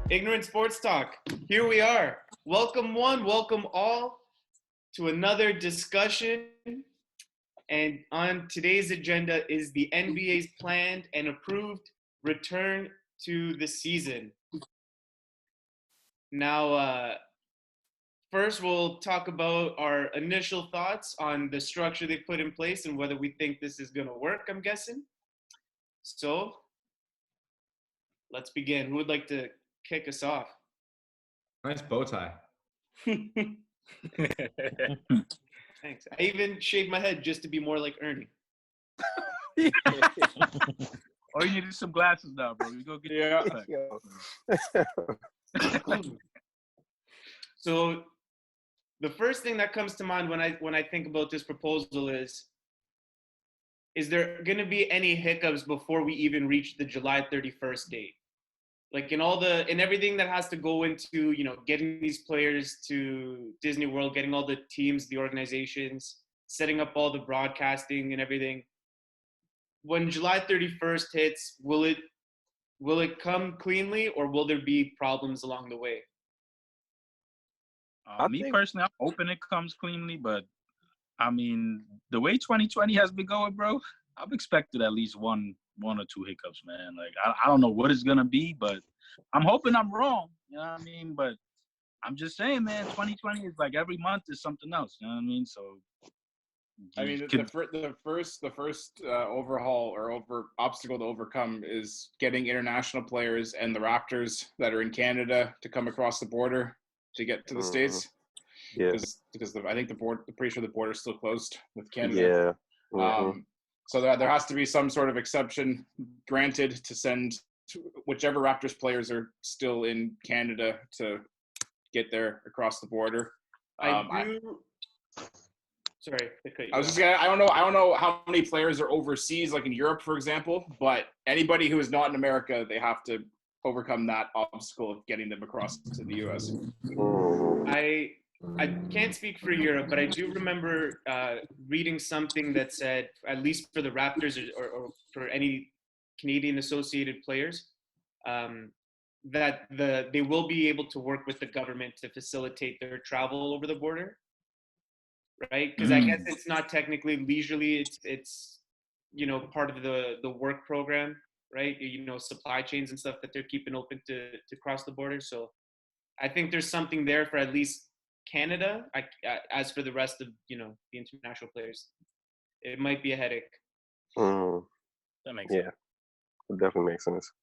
Ignorant Sports Talk. Here we are. Welcome one, welcome all to another discussion. And on today's agenda is the NBA's planned and approved return to the season. Now, first we'll talk about our initial thoughts on the structure they put in place and whether we think this is going to work, I'm guessing. So, let's begin. Who would like to kick us off? Nice bow tie. Thanks. I even shaved my head just to be more like Ernie. All you need is some glasses now, bro. You go get your So the first thing that comes to mind when I think about this proposal is there going to be any hiccups before we even reach the July 31st date? Like in everything that has to go into, getting these players to Disney World, getting all the teams, the organizations, setting up all the broadcasting and everything. When July 31st hits, will it come cleanly or will there be problems along the way? Personally, I'm hoping it comes cleanly, but I mean, the way 2020 has been going, bro, I've expected at least one or two hiccups, man. Like, I don't know what it's going to be, but I'm hoping I'm wrong. You know what I mean? But I'm just saying, man, 2020 is like every month is something else. You know what I mean? So, I mean, the first overhaul or obstacle to overcome is getting international players and the Raptors that are in Canada to come across the border to get to the States. Yeah. Because I think I'm pretty sure the border is still closed with Canada. Yeah. So there has to be some sort of exception granted to send whichever Raptors players are still in Canada to get there across the border. Sorry, I don't know how many players are overseas, like in Europe, for example, but anybody who is not in America, they have to overcome that obstacle of getting them across to the U.S. I can't speak for Europe, but I do remember reading something that said, at least for the Raptors or for any Canadian associated players, that they will be able to work with the government to facilitate their travel over the border, right? Because I guess it's not technically leisurely; it's part of the work program, right? Supply chains and stuff that they're keeping open to cross the border. So I think there's something there for at least Canada. As for the rest of the international players, it might be a headache. That makes sense. Yeah, it definitely makes sense.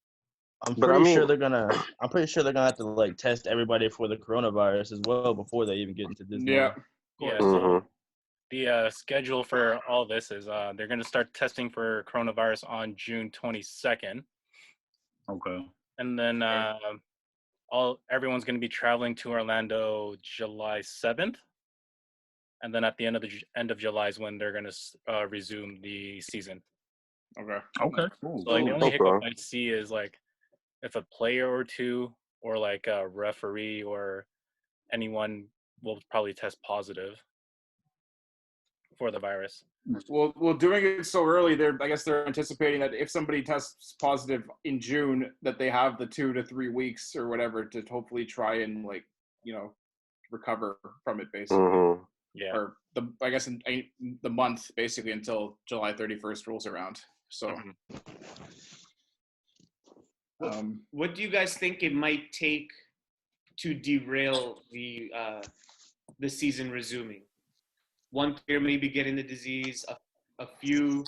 I'm pretty sure they're gonna have to like test everybody for the coronavirus as well before they even get into Disney. Yeah. So the schedule for all this is they're gonna start testing for coronavirus on June 22nd. Okay. And then everyone's going to be traveling to Orlando July 7th, and then at the end of July is when they're going to resume the season. Okay. Cool. So the only hiccup I see is like if a player or two or like a referee or anyone will probably test positive for the virus. Well, doing it so early, I guess they're anticipating that if somebody tests positive in June, that they have the 2 to 3 weeks or whatever to hopefully try and recover from it, basically. Yeah. Or I guess in the month basically until July 31st rolls around. So. What do you guys think it might take to derail the season resuming? One player maybe getting the disease, a few.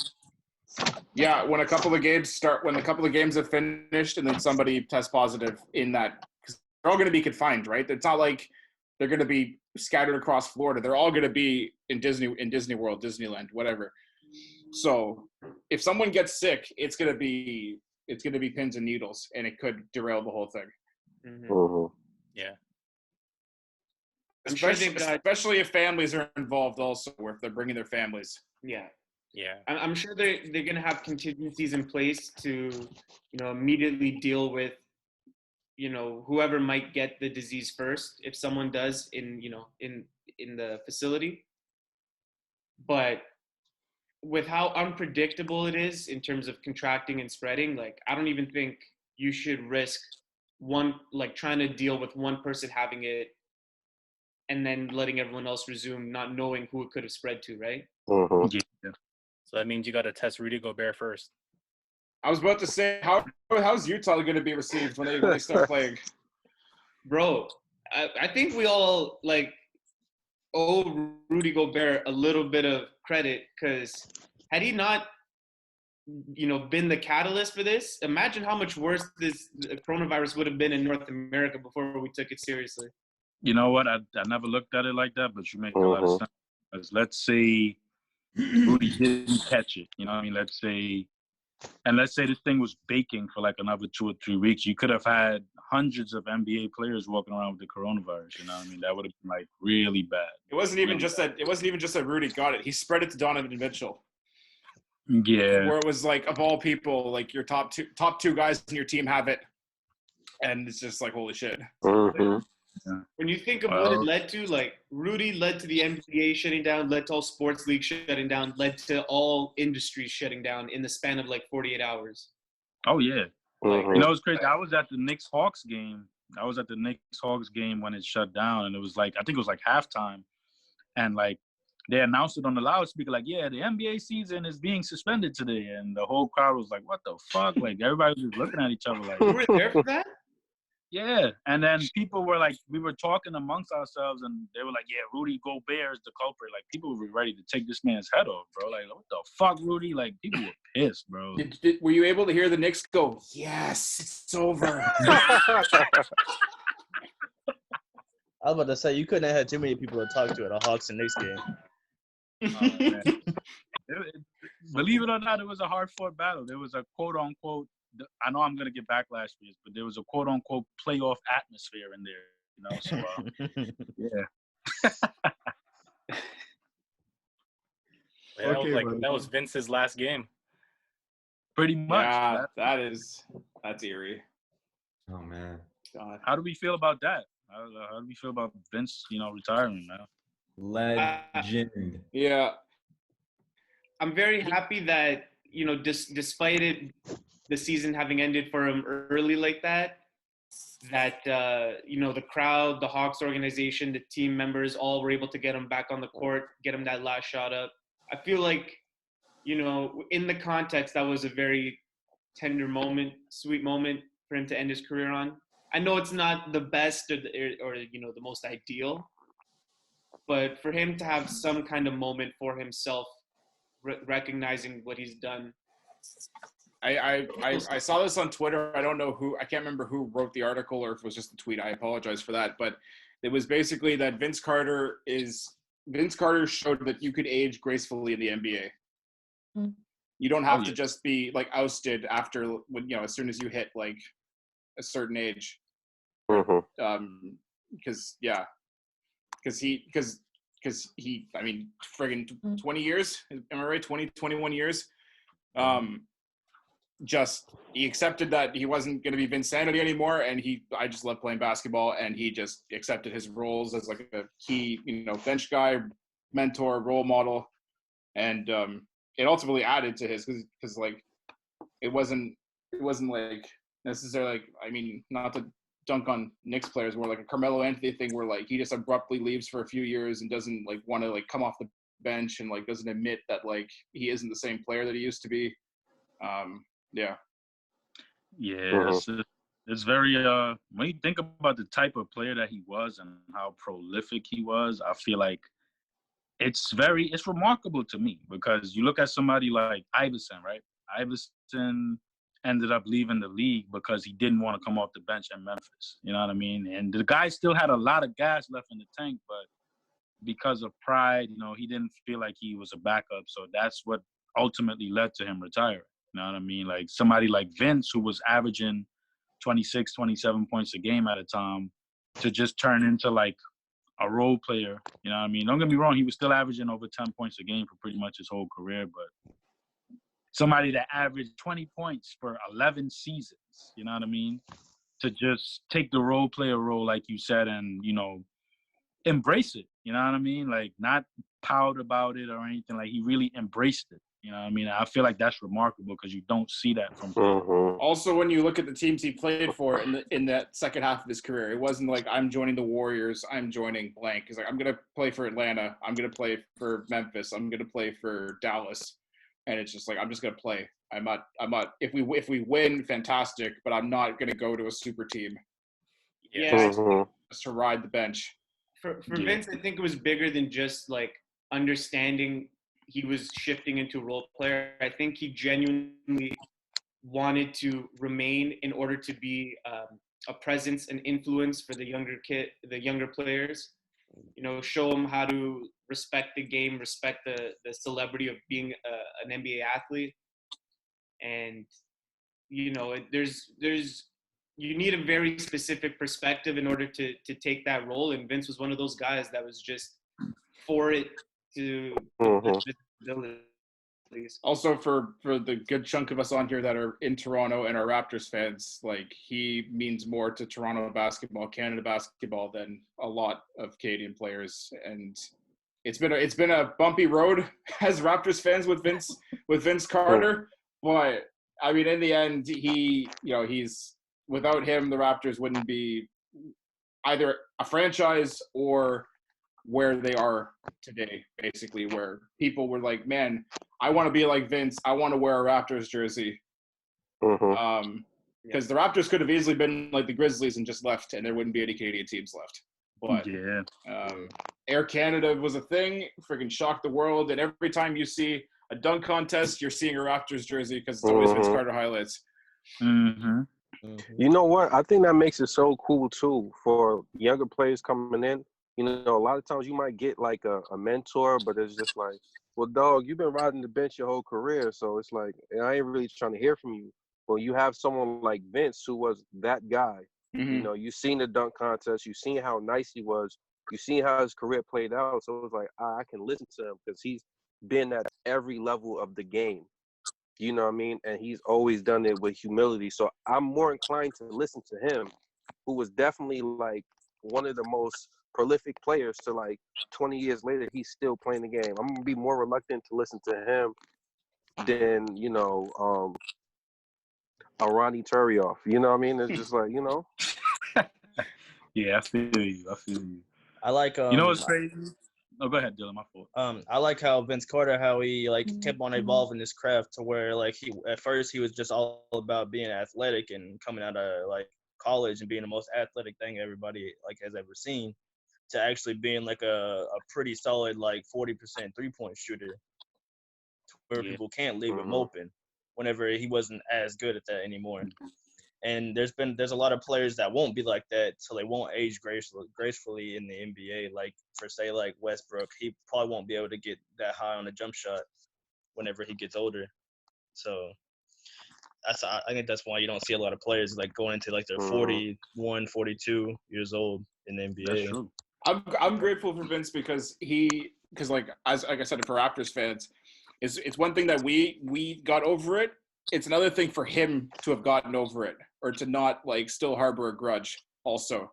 Yeah, when a couple of games have finished and then somebody tests positive in that, because they're all going to be confined, right? It's not like they're going to be scattered across Florida. They're all going to be in Disney World, Disneyland, whatever. So if someone gets sick, it's going to be pins and needles, and it could derail the whole thing. Yeah. Especially if families are involved also, or if they're bringing their families. Yeah. Yeah. I'm sure they're going to have contingencies in place to, immediately deal with, whoever might get the disease first, if someone does in the facility. But with how unpredictable it is in terms of contracting and spreading, like, I don't even think you should risk trying to deal with one person having it and then letting everyone else resume, not knowing who it could have spread to, right? Mhm. Yeah. So that means you got to test Rudy Gobert first. I was about to say, how's Utah going to be received when they start playing? Bro, I think we all owe Rudy Gobert a little bit of credit, because had he not, been the catalyst for this, imagine how much worse this coronavirus would have been in North America before we took it seriously. You know what? I never looked at it like that, but you make a lot of sense. Because let's say Rudy didn't catch it. You know what I mean? Let's say this thing was baking for like another 2 or 3 weeks. You could have had hundreds of NBA players walking around with the coronavirus. You know what I mean? That would have been like really bad. It wasn't even just that Rudy got it. He spread it to Donovan Mitchell. Yeah. Where it was like, of all people, like your top two guys in your team have it, and it's just like, holy shit. Mhm. Yeah. When you think of what it led to, like Rudy led to the NBA shutting down, led to all sports leagues shutting down, led to all industries shutting down in the span of like 48 hours. Oh yeah. Mhm. You know, it's crazy. I was at the Knicks-Hawks game. When it shut down, and it was like, I think it was like halftime, and like they announced it on the loudspeaker, like, yeah, the NBA season is being suspended today, and the whole crowd was like, what the fuck? Like everybody was just looking at each other like, You were there for that? yeah. And then people were like, we were talking amongst ourselves, and they were like, yeah, Rudy Gobert is the culprit. Like people were ready to take this man's head off, bro. Like, what the fuck, Rudy? Like people were pissed, bro. Were you able to hear the Knicks go, yes, it's over? I was about to say, you couldn't have had too many people to talk to at a Hawks and Knicks game. Believe it or not, it was a hard-fought battle. There was a quote-unquote, I know I'm going to get backlash for this, but there was a quote-unquote playoff atmosphere in there. You know, so, yeah. That was Vince's last game. Pretty much. Yeah, that's eerie. Oh man. God. How do we feel about that? How do we feel about Vince, retiring now? Legend. Yeah. I'm very happy that, despite the season having ended for him early like that, the crowd, the Hawks organization, the team members all were able to get him back on the court, get him that last shot up. I feel like, in the context, that was a very tender moment, sweet moment for him to end his career on. I know it's not the best or the most ideal, but for him to have some kind of moment for himself, recognizing what he's done. I saw this on Twitter. I can't remember who wrote the article or if it was just a tweet. I apologize for that. But it was basically that Vince Carter showed that you could age gracefully in the NBA. You don't have to just be like ousted after as soon as you hit like a certain age. Because he, I mean, friggin' 20 years, am I right? 21 years. He accepted that he wasn't going to be Vinsanity anymore, and I just love playing basketball, and he just accepted his roles as like a key, bench guy, mentor, role model, and it ultimately added to his because like it wasn't like necessarily like, I mean, not to dunk on Knicks players, more like a Carmelo Anthony thing where like he just abruptly leaves for a few years and doesn't like want to like come off the bench and like doesn't admit that like he isn't the same player that he used to be. Yeah, it's very when you think about the type of player that he was and how prolific he was, I feel like it's remarkable to me, because you look at somebody like Iverson, right? Iverson ended up leaving the league because he didn't want to come off the bench in Memphis. You know what I mean? And the guy still had a lot of gas left in the tank, but because of pride, he didn't feel like he was a backup. So that's what ultimately led to him retiring. You know what I mean? Like somebody like Vince, who was averaging 26, 27 points a game at a time, to just turn into like a role player. You know what I mean? Don't get me wrong, he was still averaging over 10 points a game for pretty much his whole career, but somebody that averaged 20 points for 11 seasons, you know what I mean? To just take the role player role, like you said, and, embrace it. You know what I mean? Like not proud about it or anything. Like he really embraced it. You know what I mean? I feel like that's remarkable because you don't see that from. Mm-hmm. Also, when you look at the teams he played for in that second half of his career, it wasn't like I'm joining the Warriors, I'm joining blank. He's like, I'm gonna play for Atlanta, I'm gonna play for Memphis, I'm gonna play for Dallas, and it's just like I'm just gonna play. I'm not. If we win, fantastic, but I'm not gonna go to a super team. Yeah, Mm-hmm. Just to ride the bench. for Vince, I think it was bigger than just like understanding he was shifting into a role player. I think he genuinely wanted to remain in order to be a presence and influence for the younger players. You know, show them how to respect the game, respect the celebrity of being an NBA athlete, and you know, there's you need a very specific perspective in order to take that role. And Vince was one of those guys that was just for it to Also, for the good chunk of us on here that are in Toronto and are Raptors fans, like he means more to Toronto basketball, Canada basketball than a lot of Canadian players. And it's been a bumpy road as Raptors fans with Vince Carter. But I mean, in the end, he's without him, the Raptors wouldn't be either a franchise or where they are today, basically, where people were like, man, I want to be like Vince. I want to wear a Raptors jersey. Mm-hmm. Because the Raptors could have easily been like the Grizzlies and just left, and there wouldn't be any Canadian teams left. But Yeah. Air Canada was a thing, freaking shocked the world. And every time you see a dunk contest, you're seeing a Raptors jersey because it's always Vince Carter highlights. Mm-hmm. You know what? I think that makes it so cool too for younger players coming in. You know, a lot of times you might get like a mentor, but it's just like, well, dog, you've been riding the bench your whole career, so it's like I ain't really trying to hear from you. Well, you have someone like Vince who was that guy. Mm-hmm. You know, you've seen the dunk contest, you've seen how nice he was, you've seen how his career played out. So it was like I can listen to him because he's been at every level of the game. You know what I mean? And he's always done it with humility. So I'm more inclined to listen to him, who was definitely like one of the most prolific players to like 20 years later, he's still playing the game. I'm going to be more reluctant to listen to him than, you know, a Ronnie Turioff. You know what I mean? It's just like, you know. Yeah, I feel you. I like you know what's crazy? Oh, go ahead, Dylan. My fault. I like how Vince Carter, how he like kept on evolving his craft to where like he at first he was just all about being athletic and coming out of like college and being the most athletic thing everybody like has ever seen, to actually being like a pretty solid like 40% 3-point shooter, where people can't leave him open whenever he wasn't as good at that anymore. And there's a lot of players that won't be like that, so they won't age gracefully in the NBA. Like for say like Westbrook, he probably won't be able to get that high on a jump shot whenever he gets older. So I think that's why you don't see a lot of players like going into like their 41, 42 years old in the NBA. That's true. I'm grateful for Vince because like I said, for Raptors fans, it's one thing that we got over it. It's another thing for him to have gotten over it or to not like still harbor a grudge also.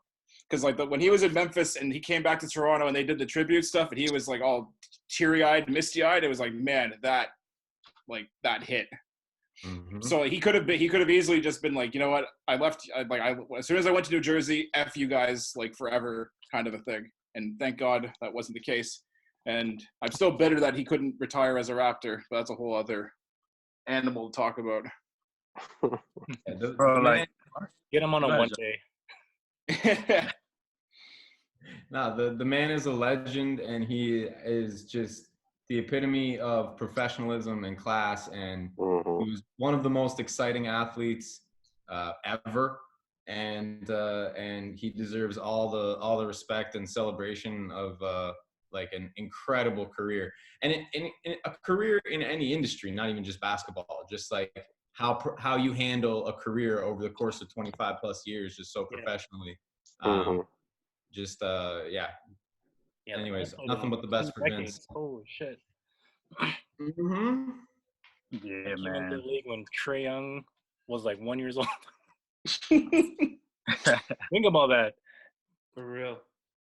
Because like when he was in Memphis and he came back to Toronto and they did the tribute stuff and he was like all teary-eyed, misty-eyed, it was like, man, that hit. Mm-hmm. So he could have easily just been like, you know what, as soon as I went to New Jersey, F you guys, like forever kind of a thing. And thank God that wasn't the case. And I'm still bitter that he couldn't retire as a Raptor, but that's a whole other animal to talk about. Bro, like, get him on a one day. No, the man is a legend, and he is just the epitome of professionalism and class, and he was one of the most exciting athletes ever, and he deserves all the respect and celebration of like an incredible career, and in a career in any industry, not even just basketball, just like how you handle a career over the course of 25 plus years, just so professionally. Yeah. Anyways, nothing but the best for Vince. Holy shit. Mm-hmm. Yeah, He went man. to the league when Trae Young was like 1 year old. Think about that. For real.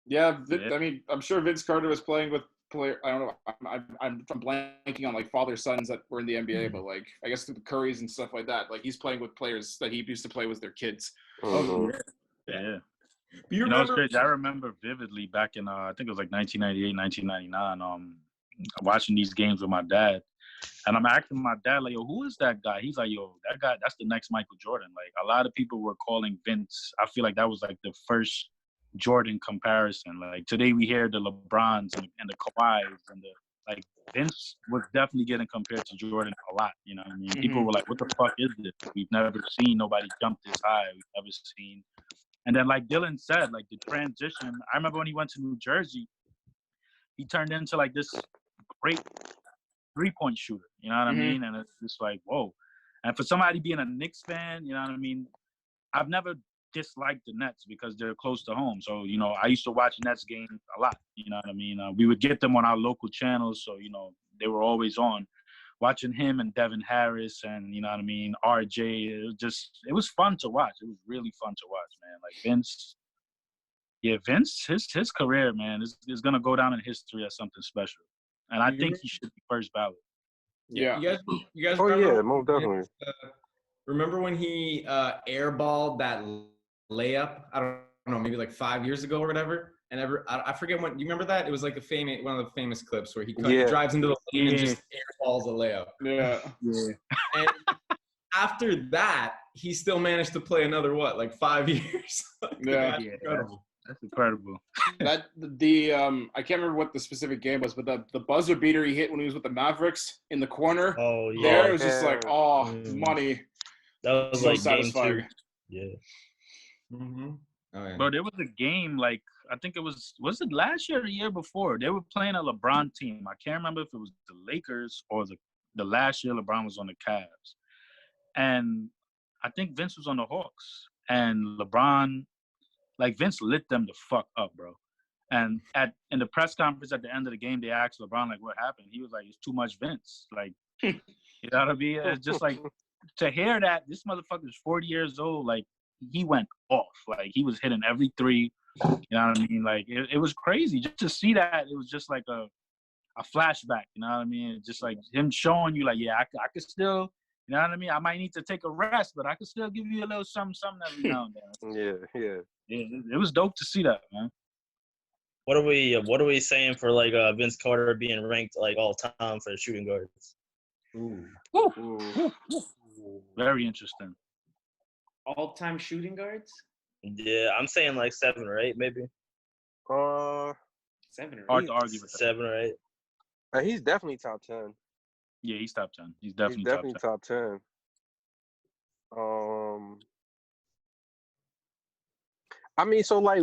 Yeah, Yeah. I mean, I'm sure Vince Carter was playing with player. I don't know. I'm blanking on like father sons that were in the NBA, but like I guess the Currys and stuff like that. Like he's playing with players that he used to play with their kids. Mhm. Yeah. Do you You know, it's remember? crazy. I remember vividly back in I think it was like 1998, 1999. Watching these games with my dad, and I'm asking my dad like, "Yo, who is that guy?" He's like, "Yo, that guy, that's the next Michael Jordan." Like a lot of people were calling Vince. I feel like that was like the first Jordan comparison. Like today we hear the LeBrons and the Kawhis and the like. Vince was definitely getting compared to Jordan a lot. You know what I mean? People were like, "What the fuck is this? We've never seen nobody jump this high. We've never seen." And then, like Dylan said, like the transition. I remember when he went to New Jersey, he turned into like this great 3-point shooter. You know what I mean? And it's just like, whoa. And for somebody being a Knicks fan, you know what I mean? I've never disliked the Nets because they're close to home. So, you know, I used to watch Nets games a lot. You know what I mean? We would get them on our local channels. So, you know, they were always on. Watching him and Devin Harris and, you know what I mean, RJ, it was fun to watch. It was really fun to watch, man. Like Vince, his career, man, is going to go down in history as something special. And I think he should be first ballot. Yeah. You guys Oh remember? yeah, most definitely. Remember when he airballed that layup? I don't know, maybe like 5 years ago or whatever. And I forget when. You remember that? It was like one of the famous clips where he drives into the lane and just airballs a layup. Yeah. And after that, he still managed to play another like 5 years. Yeah. That's incredible. That's incredible. That I can't remember what the specific game was, but the buzzer beater he hit when he was with the Mavericks in the corner. Oh yeah. There it was just like, Mm. money. That was So like satisfying. game 2. Yeah. Mm-hmm. Oh, yeah. Bro, there was a game like I think it was it last year or the year before? They were playing a LeBron team. I can't remember if it was the Lakers or the last year LeBron was on the Cavs. And I think Vince was on the Hawks. And LeBron, like Vince lit them the fuck up, bro. And in the press conference at the end of the game, they asked LeBron like what happened. He was like, "It's too much Vince." Like, you know what I mean? It's just like to hear that this motherfucker's 40 years old, like he went off. Like he was hitting every three. You know what I mean? Like it was crazy just to see that. It was just like a flashback. You know what I mean? It's just like him showing you like, yeah, I could still. You know what I mean? I might need to take a rest, but I could still give you a little something every now and then. Yeah. It was dope to see that, man. What are we saying for like Vince Carter being ranked like all time for shooting guards? Very interesting. All-time shooting guards? Yeah, I'm saying like 7 or 8 maybe. 7 or 8. Hard to argue with that. 7 or 8. He's definitely top 10. Yeah, he's top 10. He's He's definitely top 10. I mean, so like,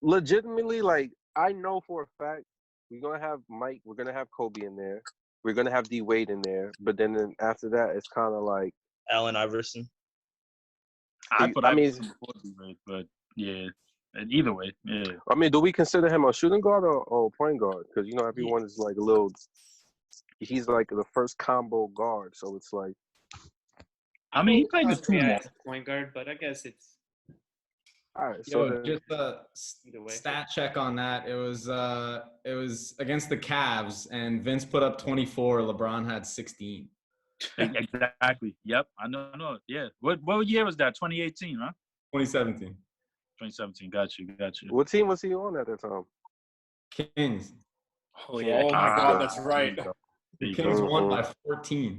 legitimately, like, I know for a fact we're gonna have Mike, we're gonna have Kobe in there, we're gonna have D Wade in there, but then after that, it's kind of like Allen Iverson. I put I mean, Iverson before D-Wade, but yeah, and either way, yeah. I mean, do we consider him a shooting guard or point guard? Because you know everyone is like a little. He's like the first combo guard, so it's like. I mean, he played the two more. Point guard, but I guess it's. All right, so Yo, just a stat check on that. It was against the Cavs, and Vince put up 24. LeBron had 16. Exactly. Yep. I know. Yeah. What year was that? 2018, huh? 2017. 2017. Got you. what team was he on at that time? Kings. Oh yeah. Oh my God, that's right. The Kings won by 14.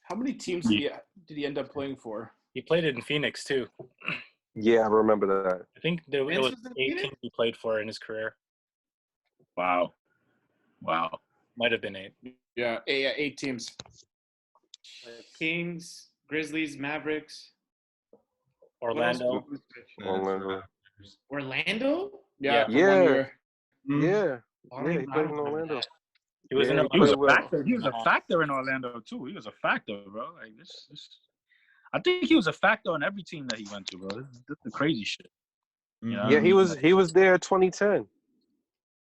How many teams did he end up playing for? He played it in Phoenix too. Yeah, I remember that. I think it Vince was was in 8 Phoenix? teams he played for in his career. Wow. Might have been 8. Yeah, 8 teams. Kings, Grizzlies, Mavericks. Orlando. Orlando? Yeah. Yeah. 1 year. Yeah, I don't he even played in remember Orlando. that. He was in Yeah, a He was a well. factor. He was a factor in Orlando too. He was a factor, bro. Like this. I think he was a factor on every team that he went to, bro. This is the crazy shit. You know? Yeah, he was there 2010.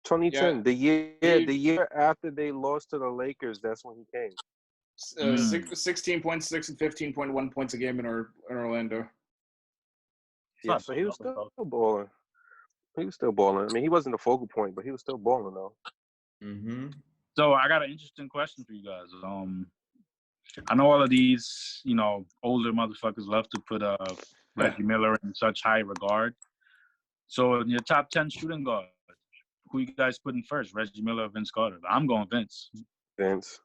2010, Yeah. the year after they lost to the Lakers, that's when he came. 16.6 and 15.1 points a game in Orlando. Yeah, so he was still balling. He was still balling. I mean, he wasn't the focal point, but he was still balling though. Mm-hmm. So I got an interesting question for you guys. I know all of these, older motherfuckers love to put Reggie Miller in such high regard. So in your top 10 shooting guards, who you guys putting first, Reggie Miller or Vince Carter? I'm going Vince. Vince.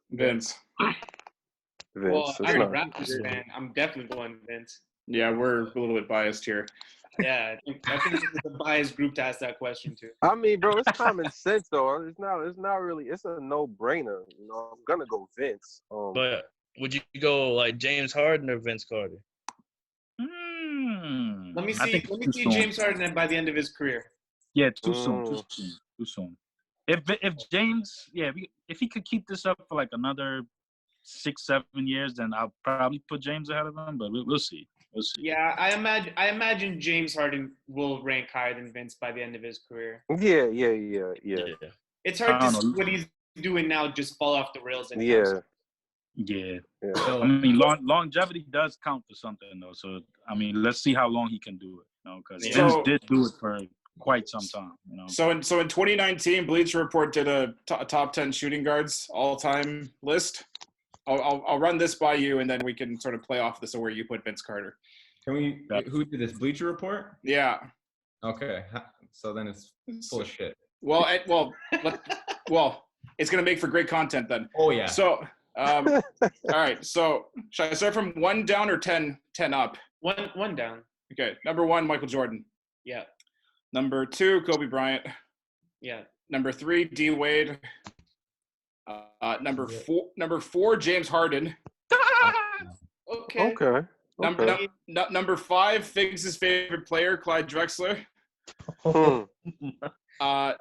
Well, It's I'm a not. Raptors fan. I'm definitely going Vince. Yeah, we're a little bit biased here. Yeah, I think this is a biased group to ask that question to. I mean, bro, it's common sense though. It's not really. It's a no-brainer. I'm gonna go Vince. But would you go like James Harden or Vince Carter? Let me I see. think Let me too see soon. James Harden by the end of his career. Yeah, too soon. If James, if he could keep this up for like another 6-7 years, then I'll probably put James ahead of him. But we'll see. Yeah, I imagine James Harden will rank higher than Vince by the end of his career. Yeah. It's hard I to don't see know. what he's doing now just fall off the rails anytime soon. Yeah. So, I mean, longevity does count for something, though. So, I mean, let's see how long he can do it. Because Vince did do it for quite some time. So in 2019, Bleacher Report did a top 10 shooting guards all-time list. I'll run this by you, and then we can sort of play off this of where you put Vince Carter. can we? Who did this Bleacher Report? Yeah. Okay, so then it's full of shit. Well, it's gonna make for great content then. Oh yeah. So, all right. So, should I start from 1 down or 10 up? One down. Okay. Number 1, Michael Jordan. Yeah. Number 2, Kobe Bryant. Yeah. Number 3, D Wade. Number four, James Harden. Okay. Number 5, Figs' favorite player, Clyde Drexler.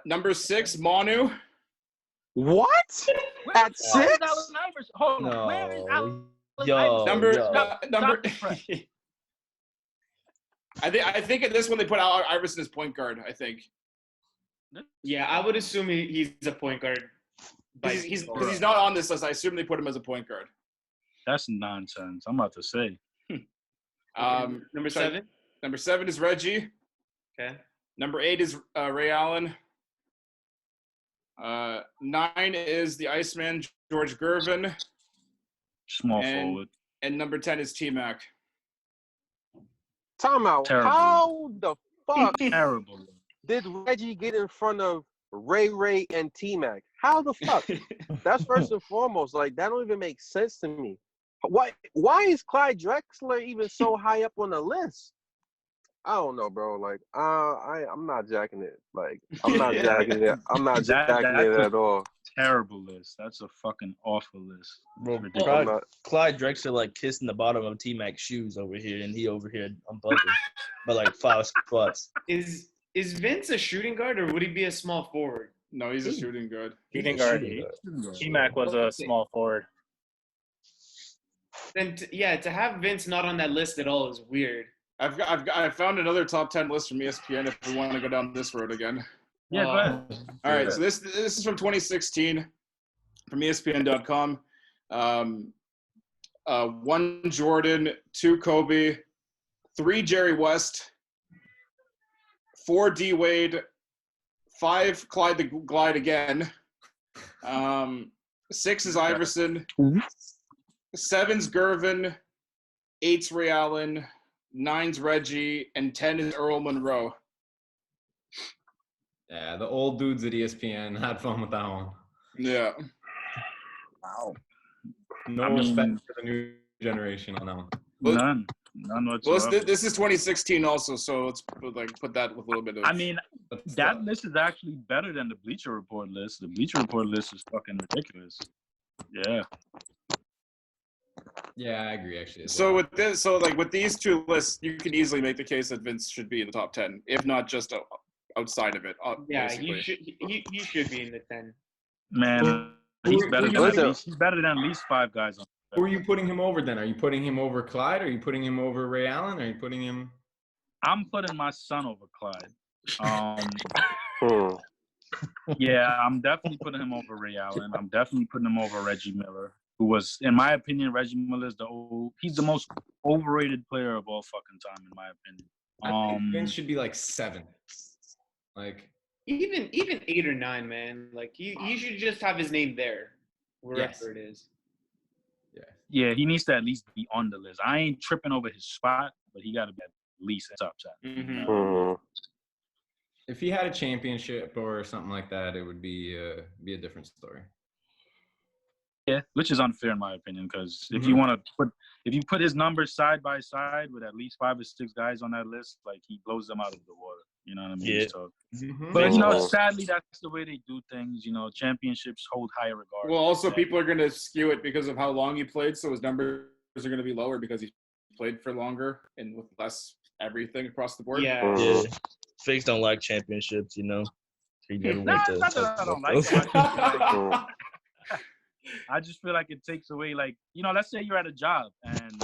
Number 6, Manu. What? At 6? Hold on. No. Where is Allen Yo. Number. I think at this one they put Allen Iverson as point guard. I think. Yeah, I would assume he's a point guard. Because he's not on this list. I assume they put him as a point guard. That's nonsense. I'm about to say. Number 7. Number 7 is Reggie. Okay. Number 8 is Ray Allen. 9 is the Iceman, George Gervin. Small forward. And number 10 is T-Mac. Timeout. Terrible. How the fuck Terrible. did Reggie get in front of Ray and T-Mac? How the fuck? That's first and foremost. Like, that don't even make sense to me. Why is Clyde Drexler even so high up on the list? I don't know, bro. Like, I'm not jacking it. Like, I'm not jacking it. I'm not jacking it at all. Terrible list. That's a fucking awful list. Bro, Ridiculous. Clyde Drexler like kissing the bottom of T-Mac's shoes over here, and he over here unbuckled by like 5 spots. Is Vince a shooting guard or would he be a small forward? No, he's a shooting guard. Shooting guard. T-Mac was a small forward. Then to have Vince not on that list at all is weird. I found another top 10 list from ESPN if we want to go down this road again. Yeah, go ahead. All right, so this is from 2016 from ESPN.com. 1 Jordan, 2 Kobe, 3 Jerry West, 4 D Wade, 5 Clyde the Glide again, 6 is Iverson, 7's Gervin, 8's Ray Allen, 9's Reggie, and 10 is Earl Monroe. Yeah, the old dudes at ESPN had fun with that one. Yeah. Wow. No respect for the new generation on that one. None whatsoever. Well, this is 2016 also, so let's put that with a little bit of. I mean, that list is actually better than the Bleacher Report list. The Bleacher Report list is fucking ridiculous. Yeah. Yeah, I agree actually. So with these two lists, you could easily make the case that Vince should be in the top 10, if not just outside of it. Yeah, basically. he should be in the 10. Man, he's better than at least 5 guys on. Who are you putting him over then? Are you putting him over Clyde? Are you putting him over Ray Allen? Are you putting him? I'm putting my son over Clyde. Yeah, I'm definitely putting him over Ray Allen. I'm definitely putting him over Reggie Miller, who was, in my opinion, Reggie Miller is he's the most overrated player of all fucking time, in my opinion. I think Vince should be like 7. Like, even 8 or 9, man. Like he should just have his name there, wherever Yes. it is. Yeah, he needs to at least be on the list. I ain't tripping over his spot, but he got to be at least top 10. Mhm. You know? Mhm. if he had a championship or something like that, it would be a different story. Yeah, which is unfair in my opinion, because if Mhm. you want to put his numbers side by side with at least 5 or 6 guys on that list, like he blows them out of the water. You know what I mean? Yeah. So, Mhm. but you know, Mhm. sadly, that's the way they do things. You know, championships hold higher regard. Well, also than- people are going to skew it because of how long he played, so his numbers are going to be lower because he played for longer and with less everything across the board. Yeah. Mhm. Yeah. Figs don't like championships, you know. He never Nah, went it's to. not that I don't like those. them. I just feel like Mhm. I just feel like it takes away, like, you know, let's say you're at a job and,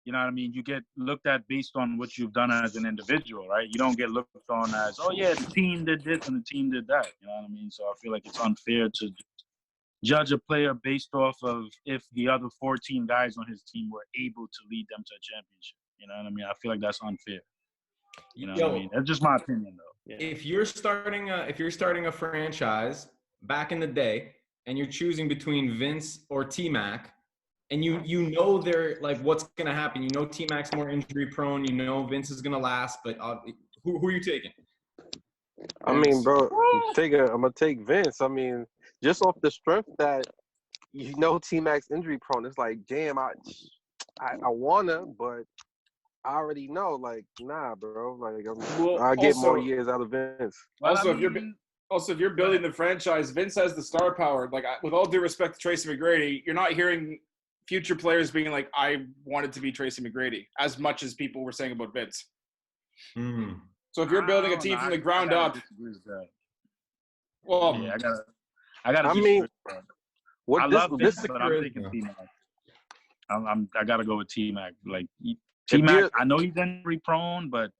you know what I mean, you get looked at based on what you've done as an individual, right? You don't get looked on as, oh, yeah, the team did this and the team did that. You know what I mean? So I feel like it's unfair to judge a player based off of if the other 14 guys on his team were able to lead them to a championship. You know what I mean? I feel like that's unfair. You know what I mean? That's just my opinion, though. If you're starting a franchise back in the day and you're choosing between Vince or T-Mac, and you know they're like what's gonna happen, you know T-Mac's more injury prone, you know Vince is gonna last, but who are you taking? I mean, bro, I'm gonna take Vince. I mean, just off the strength that you know T-Mac's injury prone. It's like, damn, I wanna, but I already know, like, nah, bro. Like, I get more years out of Vince. Well, Also, I mean, if you're building the franchise, Vince has the star power. Like, with all due respect to Tracy McGrady, you're not hearing future players being like, I wanted to be Tracy McGrady, as much as people were saying about Vince. Mm. So if you're building a team from the ground up, well, yeah, I gotta. I disagree mean, with that. what I this love Vince, this but I'm taking T-Mac. I gotta go with T-Mac. Like If T-Mac, you're- I know he's injury prone, but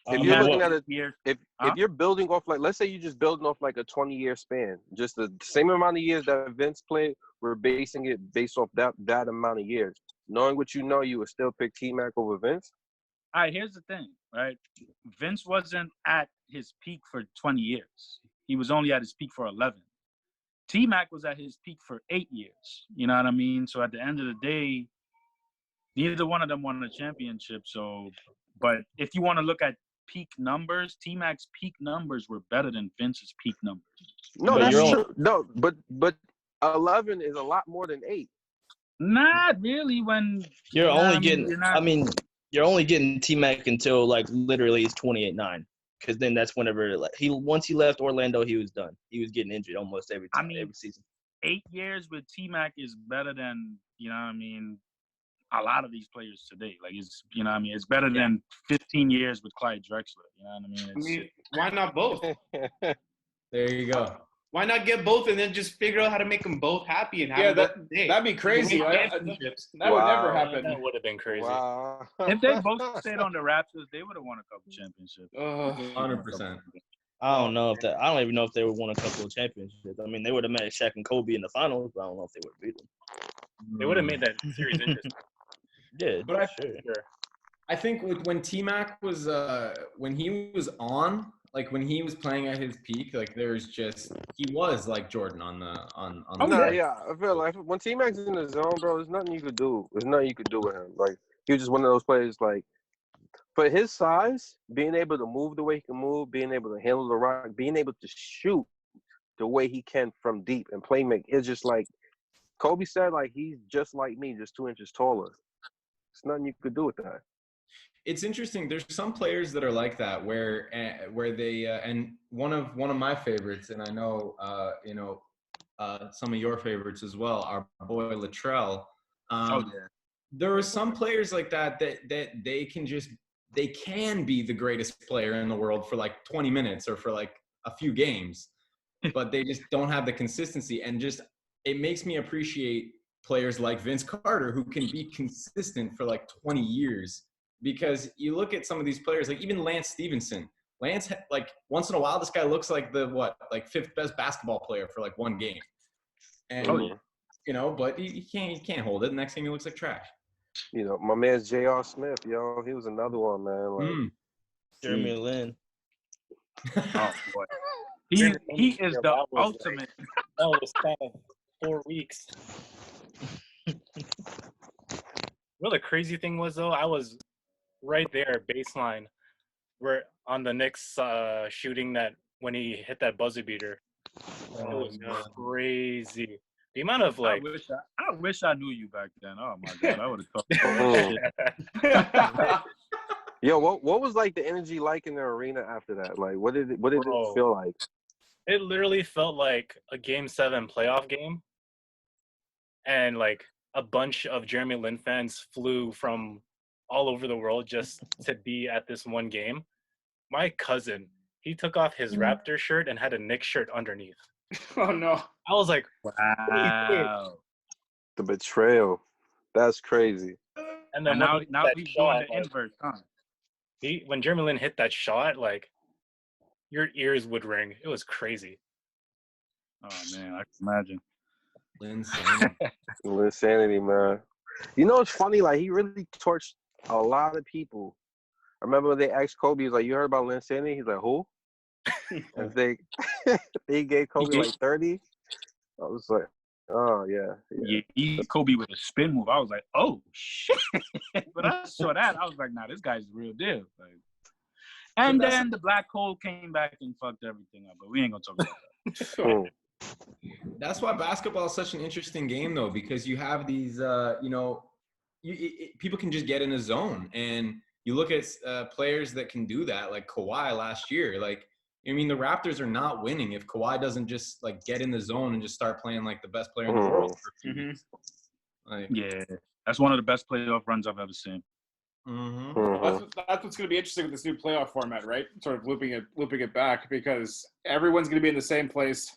if Um, you're what- looking at it, here, if Huh? you're building off, like, let's say you're just building off like a 20-year span, just the same amount of years that Vince played, we're basing it based off that amount of years. Knowing what you know, you would still pick T-Mac over Vince. all right, here's the thing, right? Vince wasn't at his peak for 20 years. He was only at his peak for 11. T-Mac was at his peak for 8 years. You know what I mean? So at the end of the day, neither one of them won a championship. So, but if you want to look at peak numbers, T-Mac's peak numbers were better than Vince's peak numbers. No, But that's you're true. No, but 11 is a lot more than 8. Not really when You're you know what only I mean? getting. You're not- I mean, you're only getting T-Mac until like literally he's 28-9, because then that's whenever like once he left Orlando, he was done. He was getting injured almost every time, every season. 8 years with T-Mac is better than, you know what I mean, a lot of these players today. Like, it's, you know what I mean, it's better than 15 years with Clyde Drexler. You know what I mean? I mean, why not both? There you go. Why not get both and then just figure out how to make them both happy and have Yeah, them both stay? that'd be crazy. Win That championships. would never Wow. happen. That would have been crazy. Wow. If they both stayed on the Raptors, they would have won a couple championships. 100%. I don't know if that. I don't even know if they would won a couple of championships. I mean, they would have met Shaq and Kobe in the finals, but I don't know if they would have beat them. They would have made that series interesting. Yeah, But sure. I think when T-Mac was when he was on, like when he was playing at his peak, like he was like Jordan on the Nah, yeah, I feel like when T-Mac's in the zone, bro, there's nothing you could do. There's nothing you could do with him. Like, he was just one of those players, like, for his size, being able to move the way he can move, being able to handle the rock, being able to shoot the way he can from deep and play make, it's just like Kobe said, like, he's just like me, just 2 inches taller. There's nothing you could do with that. It's interesting. There's some players that are like that, where they and one of my favorites, and I know some of your favorites as well, our boy Latrell. There are some players like that they can be the greatest player in the world for like 20 minutes or for like a few games, but they just don't have the consistency. And just it makes me appreciate players like Vince Carter who can be consistent for like 20 years. Because you look at some of these players, like even Lance Stevenson. Lance, like once in a while, this guy looks like the 5th best basketball player for like one game, and but he can't hold it. The next game he looks like trash. You know, my man's J.R. Smith, yo, he was another one, man. Like, Jeremy Lin. Oh boy, he is the ultimate. That was kind of 4 weeks. Well, the crazy thing was though, I was right there baseline, where on the Knicks shooting that when he hit that buzzer beater. It was crazy. The amount of like. I wish I knew you back then. Oh my god, I would have talked. Yo, what was like the energy like in the arena after that? Like, what did it feel like? It literally felt like a Game 7 playoff game, and like a bunch of Jeremy Lin fans flew from all over the world just to be at this one game. My cousin, he took off his Raptor shirt and had a Knicks shirt underneath. Oh no! I was like, wow. The betrayal. That's crazy. And then now that he's shot, doing the inverse, huh? when Jeremy Lin hit that shot, like your ears would ring. It was crazy. Oh man, I can imagine. Insanity, man. You know, it's funny. Like he really torched a lot of people. I remember when they asked Kobe, he's like, "You heard about Linsanity?" He's like, "Who?" And they gave Kobe like 30. I was like, "Oh yeah." Yeah, he Kobe with a spin move. I was like, "Oh shit!" But I saw that, I was like, "Nah, this guy's the real deal." Like, and then the black hole came back and fucked everything up. But we ain't gonna talk about that. That's why basketball is such an interesting game, though, because you have these, people can just get in a zone, and you look at players that can do that, like Kawhi last year. Like, I mean, the Raptors are not winning if Kawhi doesn't just like get in the zone and just start playing like the best player in the world for a few weeks. Like, yeah, that's one of the best playoff runs I've ever seen. That's what's going to be interesting with this new playoff format, right? Sort of looping it back, because everyone's going to be in the same place.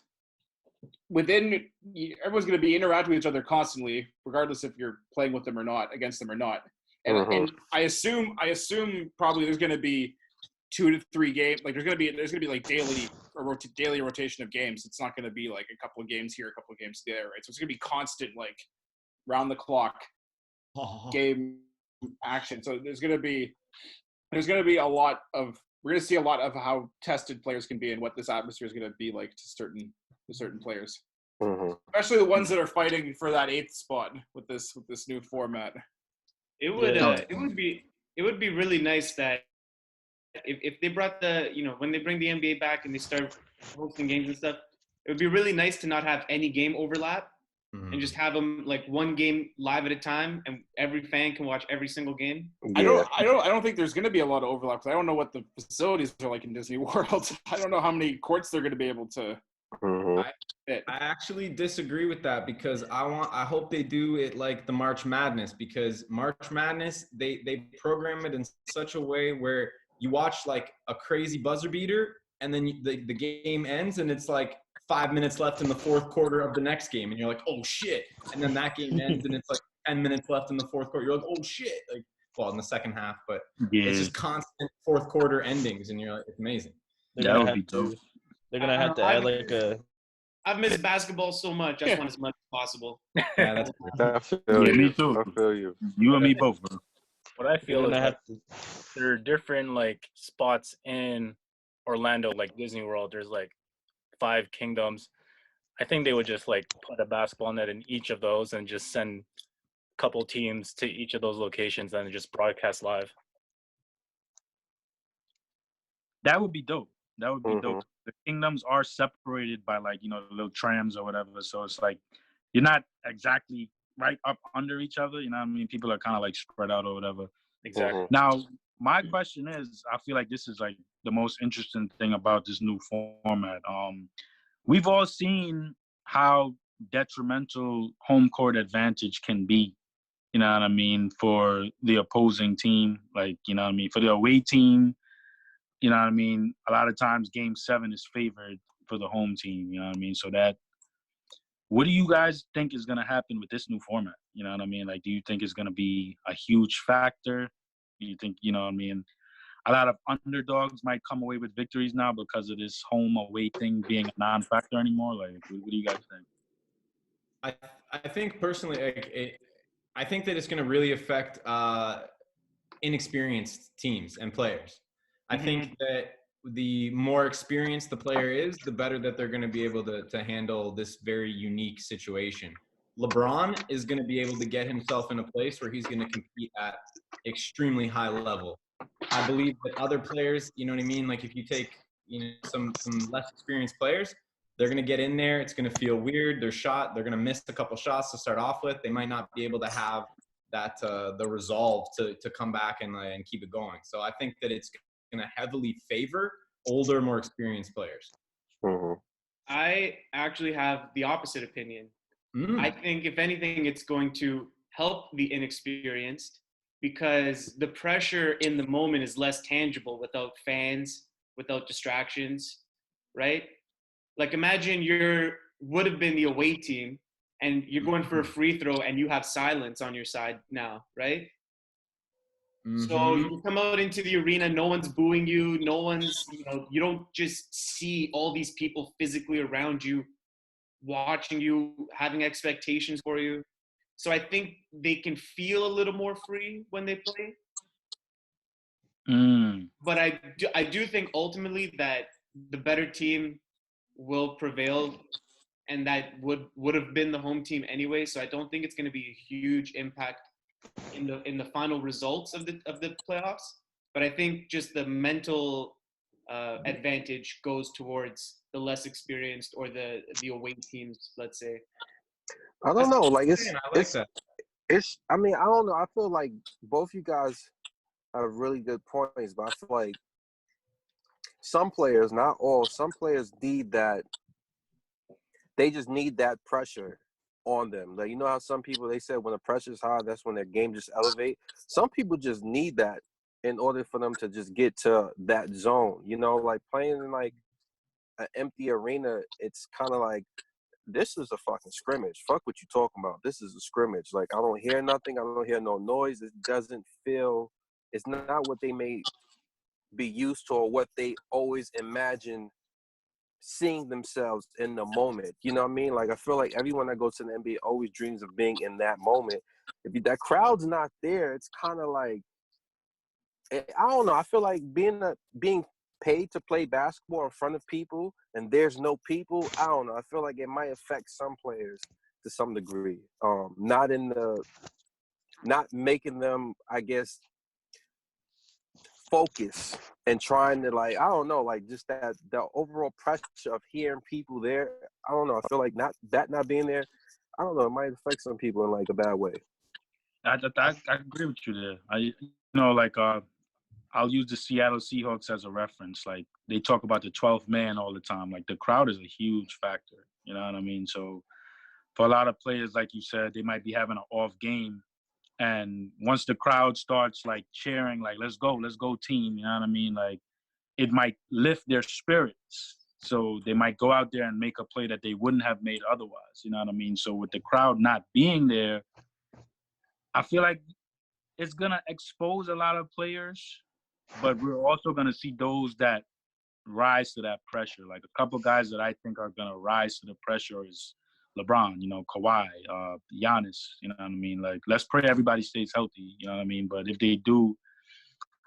Everyone's going to be interacting with each other constantly, regardless if you're playing with them or not, against them or not. And I assume probably there's going to be 2 to 3 games. Like there's going to be like daily rotation of games. It's not going to be like a couple of games here, a couple of games there, right? So it's going to be constant, like round the clock game action. So there's going to be a lot of, we're going to see a lot of how tested players can be and what this atmosphere is going to be like to certain players, especially the ones that are fighting for that 8th spot with this new format. It would be really nice that if they brought when they bring the NBA back and they start hosting games and stuff, it would be really nice to not have any game overlap and just have them like one game live at a time, and every fan can watch every single game. Yeah. I don't think there's going to be a lot of overlap, because I don't know what the facilities are like in Disney World. I don't know how many courts they're going to be able to. I actually disagree with that, because I hope they do it like the March Madness, because March Madness they program it in such a way where you watch like a crazy buzzer beater, and then the game ends and it's like 5 minutes left in the 4th quarter of the next game, and you're like, oh shit, and then that game ends and it's like 10 minutes left in the 4th quarter. You're like, oh shit, like, well, in the second half, but it's just constant 4th quarter endings, and you're like, it's amazing. They're gonna have to add like a. I've missed basketball so much. I just want as much as possible. Yeah, that's me too. I feel you. You and me both, bro. What I feel is that there are different like spots in Orlando, like Disney World. There's like 5 kingdoms. I think they would just like put a basketball net in each of those and just send a couple teams to each of those locations and just broadcast live. That would be dope. That would be dope. The kingdoms are separated by like, little trams or whatever. So it's like you're not exactly right up under each other. You know what I mean? People are kind of like spread out or whatever. Exactly. Now, my question is, I feel like this is like the most interesting thing about this new format. We've all seen how detrimental home court advantage can be, you know what I mean, for the opposing team. Like, you know what I mean, for the away team, you know what I mean, a lot of times Game 7 is favored for the home team, you know what I mean? So what do you guys think is going to happen with this new format? You know what I mean? Like, do you think it's going to be a huge factor? Do you think, you know what I mean, a lot of underdogs might come away with victories now because of this home away thing being a non-factor anymore? Like, what do you guys think? I think personally, I think that it's going to really affect inexperienced teams and players. I think that the more experienced the player is, the better that they're going to be able to handle this very unique situation. LeBron is going to be able to get himself in a place where he's going to compete at extremely high level. I believe that other players, you know what I mean? Like if you take, some less experienced players, they're going to get in there. It's going to feel weird. They're going to miss a couple shots to start off with. They might not be able to have that, the resolve to come back and keep it going. So I think that it's going to heavily favor older, more experienced players. Mm-hmm. I actually have the opposite opinion. I think if anything, it's going to help the inexperienced because the pressure in the moment is less tangible without fans, without distractions, right? Like imagine would have been the away team and you're going for a free throw and you have silence on your side now, right? So you come out into the arena, no one's booing you, no one's, you don't just see all these people physically around you, watching you, having expectations for you. So I think they can feel a little more free when they play. But I do think ultimately that the better team will prevail, and that would have been the home team anyway. So I don't think it's going to be a huge impact in the final results of the playoffs. But I think just the mental advantage goes towards the less experienced or the away teams, let's say. I don't know. Like that. I mean, I don't know. I feel like both you guys have really good points, but I feel like some players, not all, some players need that. They just need that pressure on them. Like, you know how some people, they said when the pressure's high, that's when their game just elevate. Some people just need that in order for them to just get to that zone. Like playing in like an empty arena, it's kind of like, this is a fucking scrimmage. Fuck what you talking about. This is a scrimmage. Like, I don't hear nothing. I don't hear no noise. It doesn't feel, it's not what they may be used to or what they always imagine seeing themselves in the moment. You know what I mean? Like, I feel like everyone that goes to the NBA always dreams of being in that moment. If that crowd's not there, it's kind of like, I don't know. I feel like being paid to play basketball in front of people and there's no people, I don't know. I feel like it might affect some players to some degree. Not making them, I guess, focus and trying to, like, I don't know, like just the overall pressure of hearing people there. I don't know. I feel like not being there, I don't know, it might affect some people in like a bad way. I agree with you there. I'll use the Seattle Seahawks as a reference. Like, they talk about the 12th man all the time. Like, the crowd is a huge factor. You know what I mean? So for a lot of players, like you said, they might be having an off game. And once the crowd starts, like, cheering, like, let's go team, you know what I mean? Like, it might lift their spirits. So they might go out there and make a play that they wouldn't have made otherwise, you know what I mean? So with the crowd not being there, I feel like it's going to expose a lot of players, but we're also going to see those that rise to that pressure. Like, a couple guys that I think are going to rise to the pressure is LeBron, Kawhi, Giannis, you know what I mean? Like, let's pray everybody stays healthy, you know what I mean? But if they do,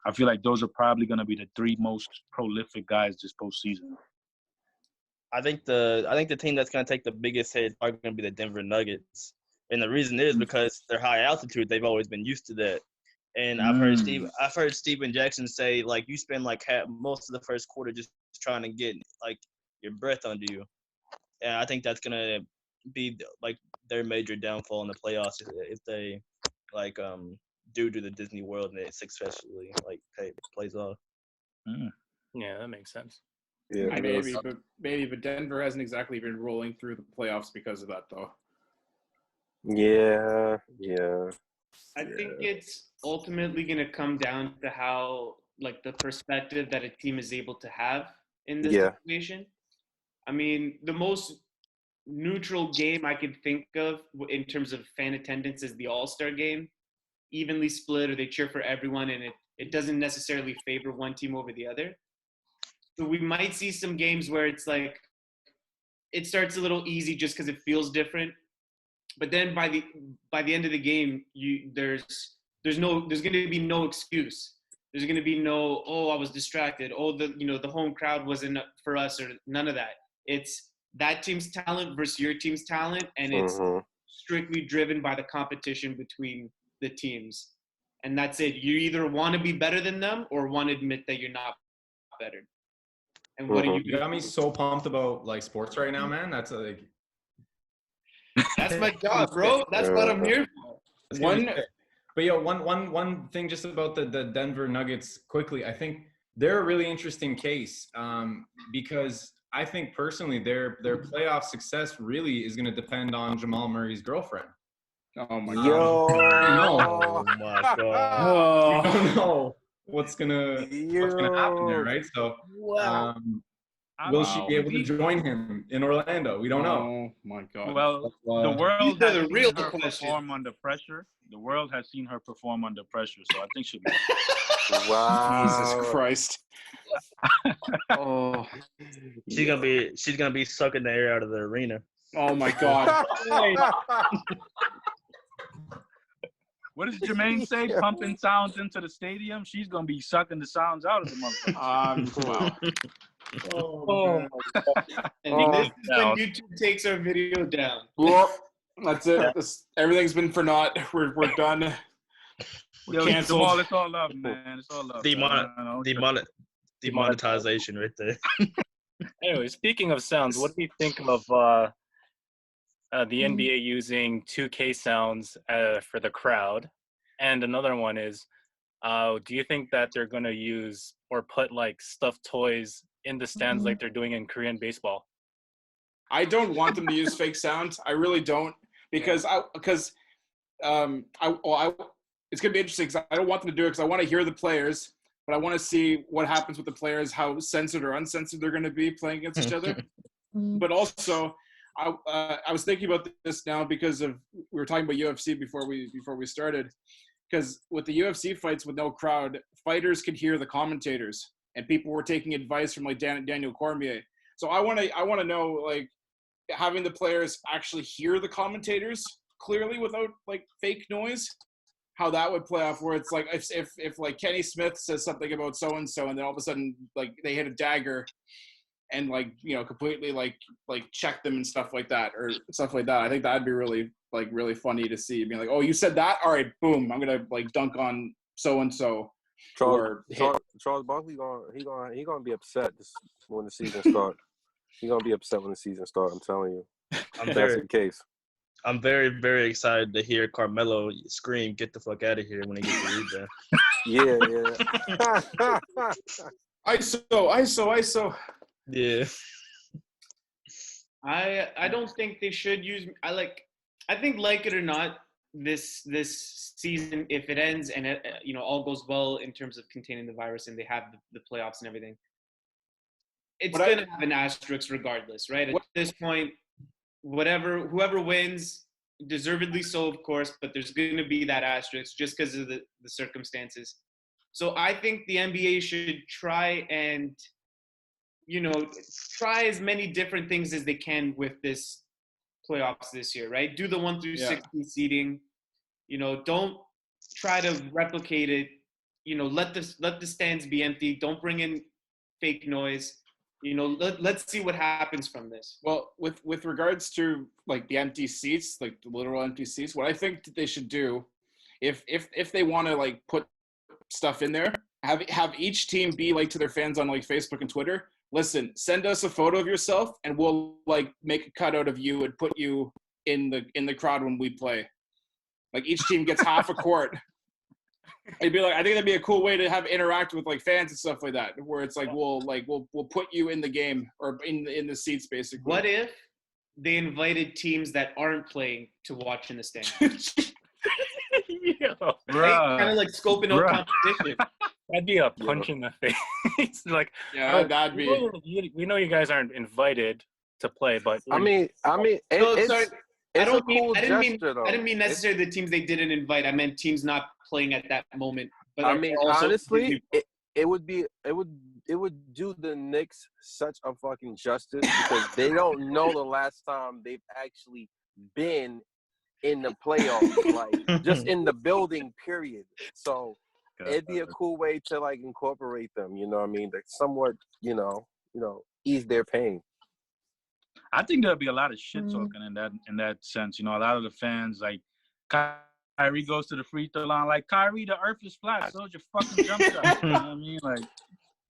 I feel like those are probably going to be the three most prolific guys this postseason. I think the team that's going to take the biggest hit are going to be the Denver Nuggets. And the reason is because they're high altitude. They've always been used to that. And I've heard Steven Jackson say, like, you spend like most of the first quarter just trying to get like your breath under you. And I think that's gonna be like their major downfall in the playoffs if they like due to the Disney World and it successfully like plays off. Yeah, that makes sense. Yeah, maybe, but Denver hasn't exactly been rolling through the playoffs because of that, though. Yeah. I think it's ultimately going to come down to how, like, the perspective that a team is able to have in this situation. I mean, the most neutral game I could think of in terms of fan attendance is the All-Star game. Evenly split, or they cheer for everyone, and it doesn't necessarily favor one team over the other. So we might see some games where it's like it starts a little easy just because it feels different. But then by the end of the game, there's going to be no excuse. There's going to be no, oh, I was distracted. Oh, the home crowd wasn't for us, or none of that. It's that team's talent versus your team's talent, and it's strictly driven by the competition between the teams. And that's it. You either want to be better than them or want to admit that you're not better. And what do you do? You got me so pumped about like sports right now, man. That's like that's my job, bro. That's what I'm here for. But yo, one thing just about the Denver Nuggets quickly. I think they're a really interesting case because I think personally their playoff success really is going to depend on Jamal Murray's girlfriend. Oh my God! Oh my God! We don't know what's gonna happen there, right? So, will she be able to join him in Orlando? We don't know. Oh my God! Well, the world has seen real her question. perform under pressure. The world has seen her perform under pressure, so I think she'll be. Wow! Jesus Christ! Oh, she's gonna be sucking the air out of the arena. Oh my God! What does Jermaine say? Pumping sounds into the stadium. She's gonna be sucking the sounds out of the motherfucker. Wow. And this is when YouTube takes our video down. Well, that's it. Everything's been for naught. We're done. We're canceled. Jamal, it's all love, man. It's all love. Demonetization right there. Anyway, speaking of sounds, what do you think of the NBA using 2K sounds for the crowd? And another one is, do you think that they're going to use or put like stuffed toys in the stands like they're doing in Korean baseball? I don't want them to use fake sound. I really don't, because it's going to be interesting because I don't want them to do it because I want to hear the players, but I want to see what happens with the players, how censored or uncensored they're going to be playing against each other. But also, I was thinking about this now because we were talking about UFC before we started, because with the UFC fights with no crowd, fighters could hear the commentators, and people were taking advice from like Daniel Cormier. So I want to know, like, having the players actually hear the commentators clearly without like fake noise, how that would play off. Where it's like if like Kenny Smith says something about so and so, and then all of a sudden like they hit a dagger, and like, you know, completely like check them and stuff like that, or stuff like that. I think that'd be really funny to see. Being like, oh, you said that? All right, boom, I'm gonna like dunk on so and so. Charles Barkley he gonna be upset when the season starts. He's gonna be upset when the season starts. I'm telling you. That's the case. I'm very, very excited to hear Carmelo scream, "Get the fuck out of here!" when he gets the rebound. Yeah. ISO. Yeah. I don't think they should use. I think, like it or not, this season, if it ends and it, all goes well in terms of containing the virus and they have the playoffs and everything, it's going to have an asterisk regardless, right? At this point, whoever wins, deservedly so, of course, but there's going to be that asterisk just because of the circumstances. So I think the NBA should try and, try as many different things as they can with this playoffs this year, right? Do the 1 through 16 seeding. Don't try to replicate it. Let the stands be empty. Don't bring in fake noise. Let's see what happens from this. Well, with regards to like the empty seats, like the literal empty seats, what I think that they should do, if they want to like put stuff in there, have each team be like to their fans on like Facebook and Twitter, listen, send us a photo of yourself and we'll like make a cutout of you and put you in the crowd when we play. Like each team gets half a court. I'd be like, I think that'd be a cool way to have interact with like fans and stuff like that, where it's like we'll put you in the game or in the seats basically. What if they invited teams that aren't playing to watch in the stands? Right? Kind of like scoping out competition. That'd be a punch in the face. Like, that'd be. We know you guys aren't invited to play, but I mean, I didn't mean necessarily the teams they didn't invite. I meant teams not playing at that moment. But I mean, honestly, it would do the Knicks such a fucking justice because they don't know the last time they've actually been in the playoffs, like just in the building, period. So it'd be a cool way to like incorporate them. You know what I mean? That somewhat, ease their pain. I think there'll be a lot of shit talking in that sense. You know, a lot of the fans like Kyrie goes to the free throw line like Kyrie, the earth is flat, so your fucking jump shot. You know what I mean? Like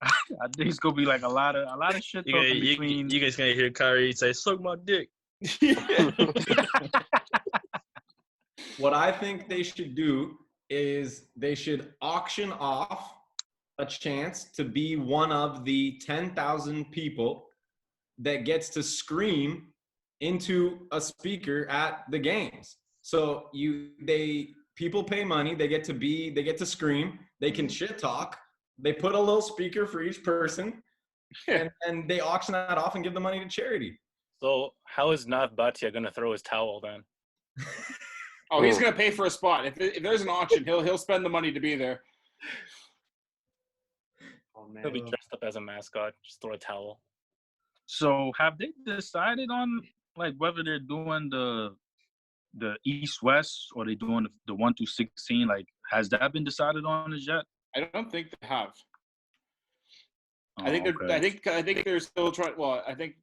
I think it's gonna be like a lot of shit talking between. You guys gonna hear Kyrie say, "Suck my dick." What I think they should do is they should auction off a chance to be one of the 10,000 people that gets to scream into a speaker at the games. So people pay money, they get to scream, they can shit talk, they put a little speaker for each person, and they auction that off and give the money to charity. So how is Nav Bhatia gonna throw his towel then? Oh, he's gonna pay for a spot. If there's an auction, he'll spend the money to be there. Oh man. He'll be dressed up as a mascot, just throw a towel. So have they decided on like whether they're doing the East-West or they doing the 1 through 16? Like, has that been decided on as yet? I don't think they have. Oh, I think they're. okay. I think they're still trying. Well, I think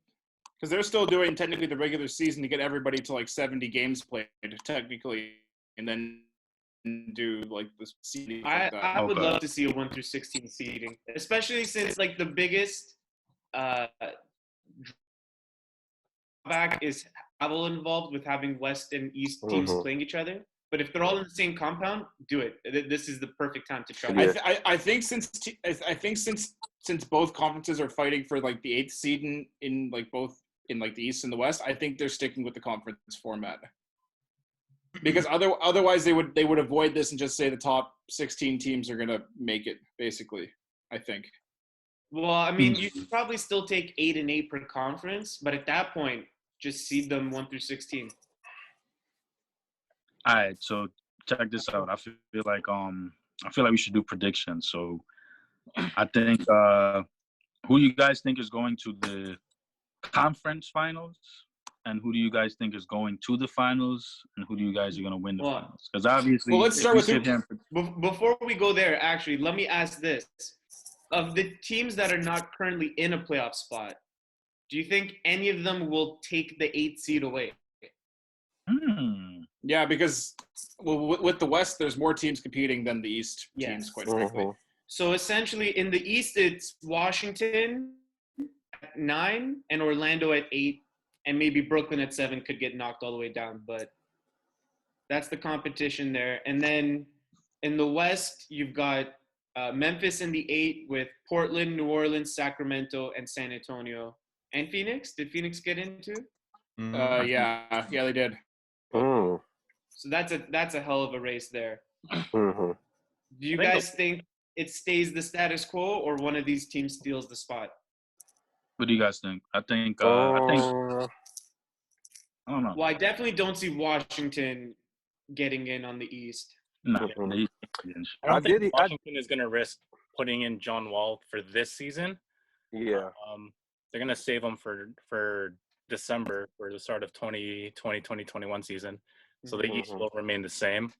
because they're still doing technically the regular season to get everybody to like 70 games played technically, and then do like the seeding. I would love to see a 1 through 16 seeding, especially since like the biggest drawback is travel involved with having West and East teams playing each other. But if they're all in the same compound, do it. This is the perfect time to try. I think since both conferences are fighting for like the 8th seed in like both in like the East and the West, I think they're sticking with the conference format. Because otherwise they would avoid this and just say the top 16 teams are gonna make it, basically, I think. Well, I mean, you could probably still take 8 and 8 per conference, but at that point, just seed them 1 through 16. All right, so check this out. I feel like we should do predictions. So I think who you guys think is going to the conference finals, and who do you guys think is going to the finals, and who do you guys are going to win the finals? Because obviously, well, let's start with before we go there. Actually, let me ask this: of the teams that are not currently in a playoff spot, do you think any of them will take the 8th seed away? Yeah, because with the West, there's more teams competing than the East teams, quite frankly. So essentially, in the East, it's Washington at 9 and Orlando at 8, and maybe Brooklyn at 7 could get knocked all the way down. But that's the competition there. And then in the West, you've got Memphis in the 8 with Portland, New Orleans, Sacramento, and San Antonio. And Phoenix? Did Phoenix get into? Yeah, they did. So that's a hell of a race there. Do you guys think it stays the status quo, or one of these teams steals the spot? What do you guys think? I think I don't know. Well, I definitely don't see Washington getting in on the East. No, I don't think Washington is going to risk putting in John Wall for this season. Yeah. They're going to save him for December, for the start of 2020-2021 season. So the East will remain the same.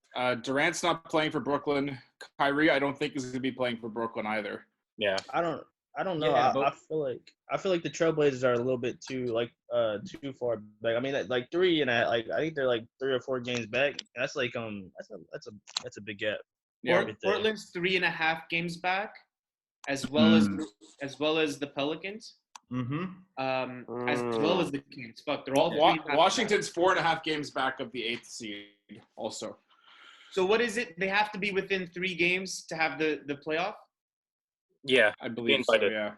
Durant's not playing for Brooklyn. Kyrie, I don't think is going to be playing for Brooklyn either. Yeah. I don't know. Yeah, I feel like the Trailblazers are a little bit too too far back. I mean, like 3 and I think they're like 3 or 4 games back. That's like that's a big gap. Yeah, Portland's 3.5 games back, as well as the Pelicans. As well as the Kings. Fuck, they're all Washington's 4.5 games back of the 8th seed also. So what is it? They have to be within 3 games to have the playoff? Yeah, I believe so, yeah.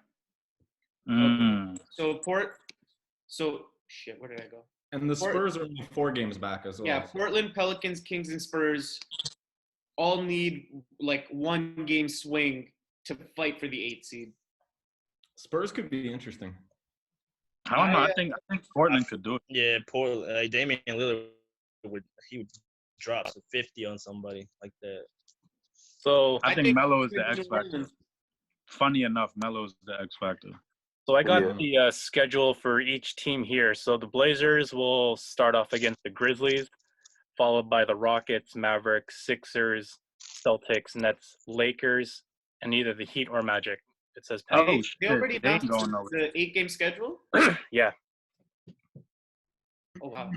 Okay. So shit, where did I go? And the Spurs are only 4 games back as well. Yeah, Portland, Pelicans, Kings, and Spurs all need like 1 game swing to fight for the 8th seed. Spurs could be interesting. I don't know. I think Portland could do it. Yeah, Portland. Damian Lillard would drop to 50 on somebody like that. So I think Melo is the X factor. Funny enough, Melo is the X factor. So I got the schedule for each team here. So the Blazers will start off against the Grizzlies, followed by the Rockets, Mavericks, Sixers, Celtics, Nets, Lakers, and either the Heat or Magic. It says Oh, pending. They already shit, they ain't announced going nowhere. the 8-game schedule. Yeah. Oh wow.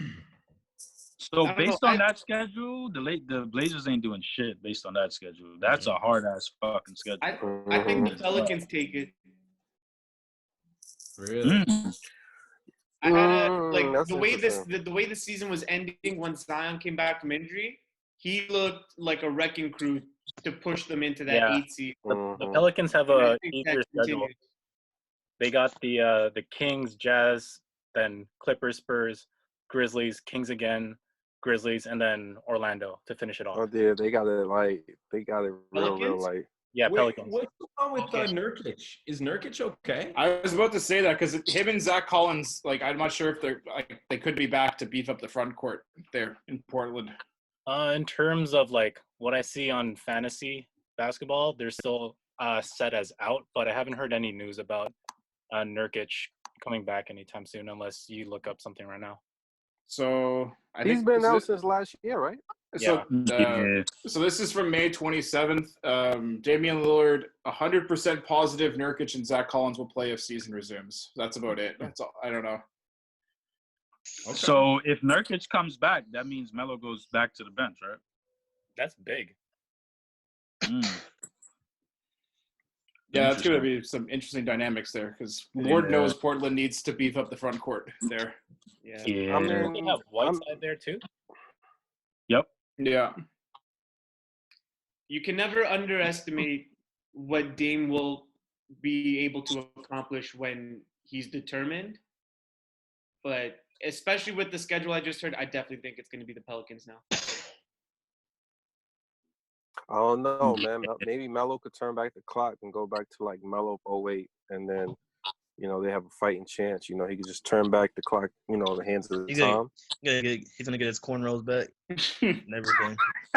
So I don't know, based on that schedule, the Blazers ain't doing shit based on that schedule. That's a hard ass fucking schedule. I think the Pelicans take it. Really? Mm. I had like That's the way interesting. the way the season was ending once Zion came back from injury, he looked like a wrecking crew to push them into that Yeah. 8 seed. The Pelicans have And I a think easier that schedule. continues. They got the Kings, Jazz, then Clippers, Spurs, Grizzlies, Kings again, Grizzlies, and then Orlando to finish it off. Oh, yeah, they got it real Pelicans? like. Yeah, Wait, Pelicans. what's going on with Okay. Nurkic? Is Nurkic okay? I was about to say that because him and Zach Collins, like, I'm not sure if they could be back to beef up the front court there in Portland. In terms of like what I see on fantasy basketball, they're still set as out, but I haven't heard any news about Nurkic coming back anytime soon, unless you look up something right now. So I He's think been so out this- since last year, right? So, Yeah. so this is from May 27th. Damian Lillard, 100% positive Nurkic and Zach Collins will play if season resumes. That's about it. That's all. I don't know. Okay. So if Nurkic comes back, that means Melo goes back to the bench, right? That's big. Mm. Yeah, that's going to Interesting. be some interesting dynamics there because Lord Yeah. knows Portland needs to beef up the front court there. Yeah. Yeah. I Don't mean, they have Whiteside there too? Yep. Yeah. You can never underestimate what Dame will be able to accomplish when he's determined. But especially with the schedule I just heard, I definitely think it's going to be the Pelicans now. I don't know, man. Maybe Melo could turn back the clock and go back to like Melo 08, and then they have a fighting chance. He could just turn back the clock. The hands of He's Tom. He's gonna get his cornrows back and everything.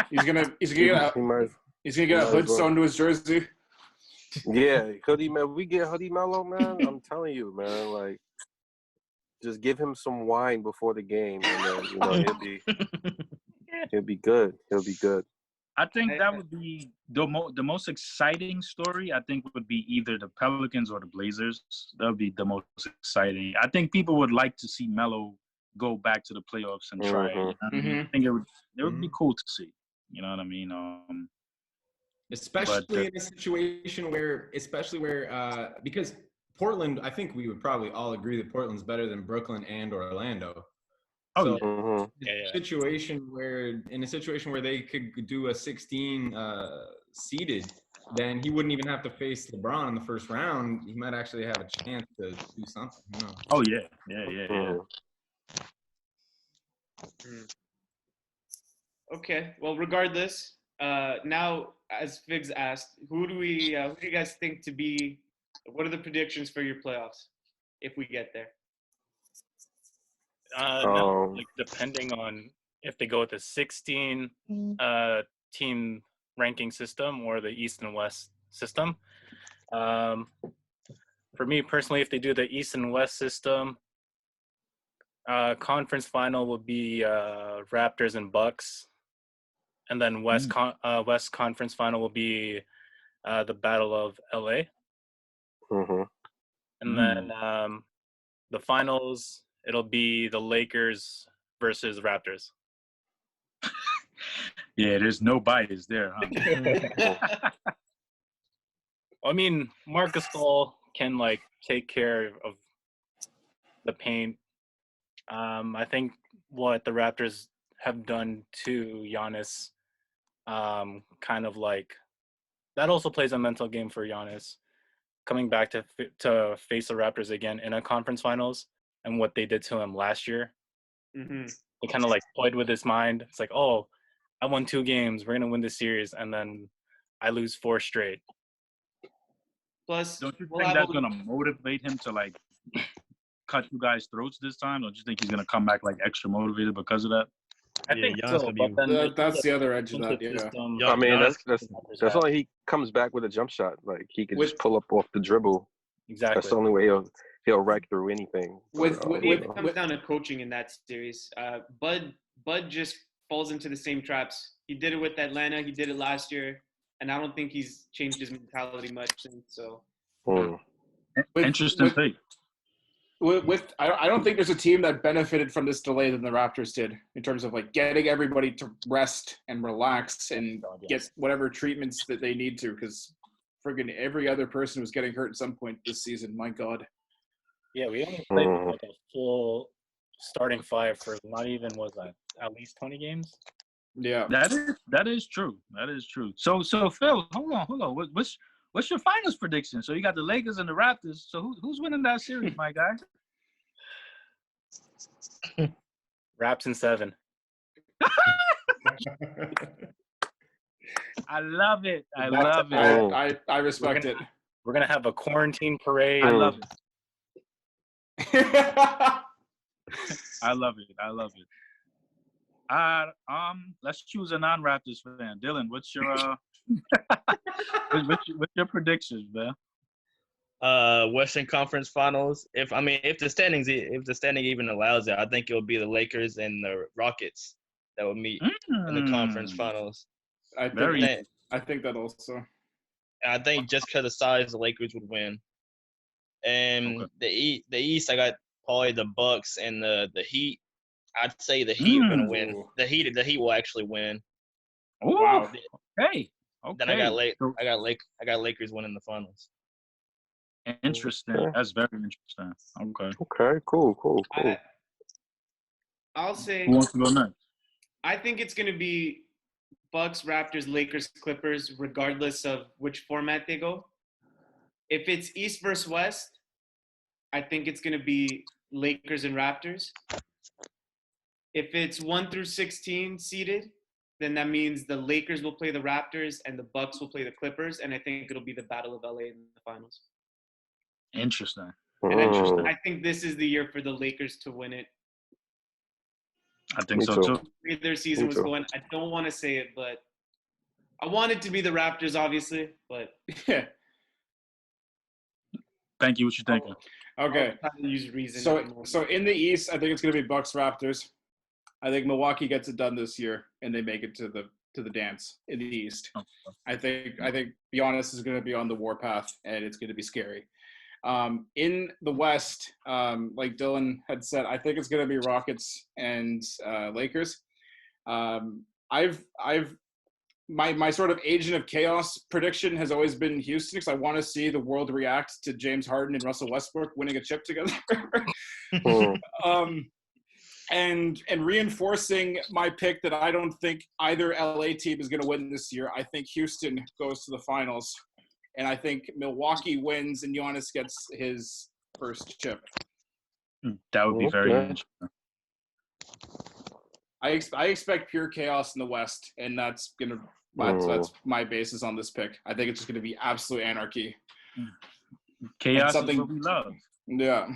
He's gonna He might. get a hood as well. sewn to his jersey. Yeah, Hoodie man. We get Hoodie Melo, man. I'm telling you, man. Like, just give him some wine before the game, and then he'll be good. He'll be good. I think that would be the most exciting story. I think would be either the Pelicans or the Blazers. That would be the most exciting. I think people would like to see Melo go back to the playoffs and try. Mhm. You know what I mean? I think it would be cool to see. You know what I mean? Especially in a situation where, because Portland, I think we would probably all agree that Portland's better than Brooklyn and Orlando. Oh, So, Mhm. Yeah. in a situation where they could do a 16 seeded, then he wouldn't even have to face LeBron in the first round. He might actually have a chance to do something. Who knows? Oh yeah, yeah. Mhm. Okay. Well, regardless, now as Figs asked, who do you guys think to be? What are the predictions for your playoffs if we get there? Now, like, depending on if they go with a 16 team ranking system or the East and West system. For me personally, if they do the East and West system, conference final will be Raptors and Bucks, and then West Conference final will be the Battle of LA, Mhm. and then the finals it'll be the Lakers versus Raptors. Yeah, there's no bias there, huh? I mean, Marcus Gasol can like take care of the paint. I think what the Raptors have done to Giannis, kind of like that also plays a mental game for Giannis, coming back to face the Raptors again in a conference finals, and what they did to him last year. Mm-hmm. They kind of like played with his mind. It's like, oh, I won 2 games. We're gonna win this series, and then I lose 4 straight. Plus, Don't you we'll think have that's gonna motivate him to like cut you guys' throats this time? Don't you think he's gonna come back like extra motivated because of that? I Yeah, think Giannis so, gonna be- but then That's the other edge of that. the Yeah. system, Yeah, I mean, Giannis- that's the only he comes back with a jump shot. Like he can With- just pull up off the dribble. exactly. That's the only way he'll wreck through anything. With- But, with- Maybe you it know. comes down to coaching in that series. Bud just falls into the same traps. He did it with Atlanta. He did it last year, and I don't think he's changed his mentality much since. So Interesting take. I don't think there's a team that benefited from this delay than the Raptors did in terms of like getting everybody to rest and relax and get whatever treatments that they need to, because friggin' every other person was getting hurt at some point this season. My God. Yeah, we only played like a full starting five for not even at least 20 games. Yeah, that is true. That is true. So Phil, hold on. What's your finals prediction? So you got the Lakers and the Raptors. So who's winning that series, my guy? Raps in 7. I love it. I respect it. We're gonna have a quarantine parade. I love it. I love it. Let's choose a non-Raptors fan. Dylan, what's your what's your predictions, man? Western Conference Finals. If the standing even allows it, I think it will be the Lakers and the Rockets that will meet in the conference finals. I think that also. I think just because of size, the Lakers would win. And the East, I got probably the Bucks and the Heat. I'd say the Heat are gonna win. The Heat will actually win. Ooh, wow. Okay. Then I got Lakers winning the finals. Interesting. That's very interesting. Okay. Cool. I'll say. Who wants to go next? I think it's gonna be Bucks, Raptors, Lakers, Clippers, regardless of which format they go. If it's East versus West, I think it's going to be Lakers and Raptors. If it's 1 through 16 seeded, then that means the Lakers will play the Raptors and the Bucks will play the Clippers, and I think it'll be the Battle of LA in the finals. Interesting. And I think this is the year for the Lakers to win it. I think so too. Their season was going. I don't want to say it, but I want it to be the Raptors, obviously. But yeah. Thank you. What you thinking? Okay. Use reason. So in the East, I think it's going to be Bucks Raptors. I think Milwaukee gets it done this year, and they make it to the dance in the East. I think Giannis is going to be on the warpath, and it's going to be scary. In the West, like Dylan had said, I think it's going to be Rockets and Lakers. My sort of agent of chaos prediction has always been Houston, because I want to see the world react to James Harden and Russell Westbrook winning a chip together. And reinforcing my pick that I don't think either LA team is going to win this year. I think Houston goes to the finals, and I think Milwaukee wins and Giannis gets his first chip. That would be very interesting. I expect pure chaos in the West, and that's my basis on this pick. I think it's just gonna be absolute anarchy. Chaos is what we love. Yeah.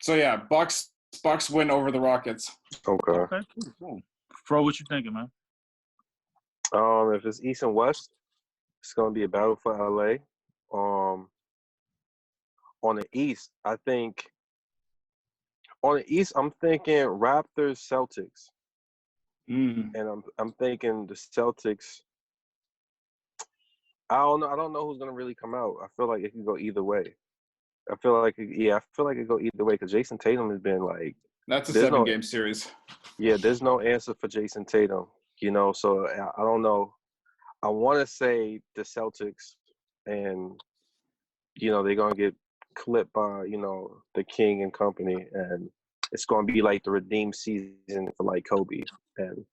So yeah, Bucks win over the Rockets. Okay. Cool. Fro, what you thinking, man? If it's East and West, it's gonna be a battle for LA. On the East, I'm thinking Raptors, Celtics. And I'm thinking the Celtics. I don't know who's gonna really come out. I feel like it could go either way. I feel like it could go either way, because Jason Tatum has been like. That's a 7-game series. Yeah, there's no answer for Jason Tatum. So I don't know. I want to say the Celtics, and they're gonna get clipped by the King and company, and it's gonna be like the redeemed season for like Kobe, and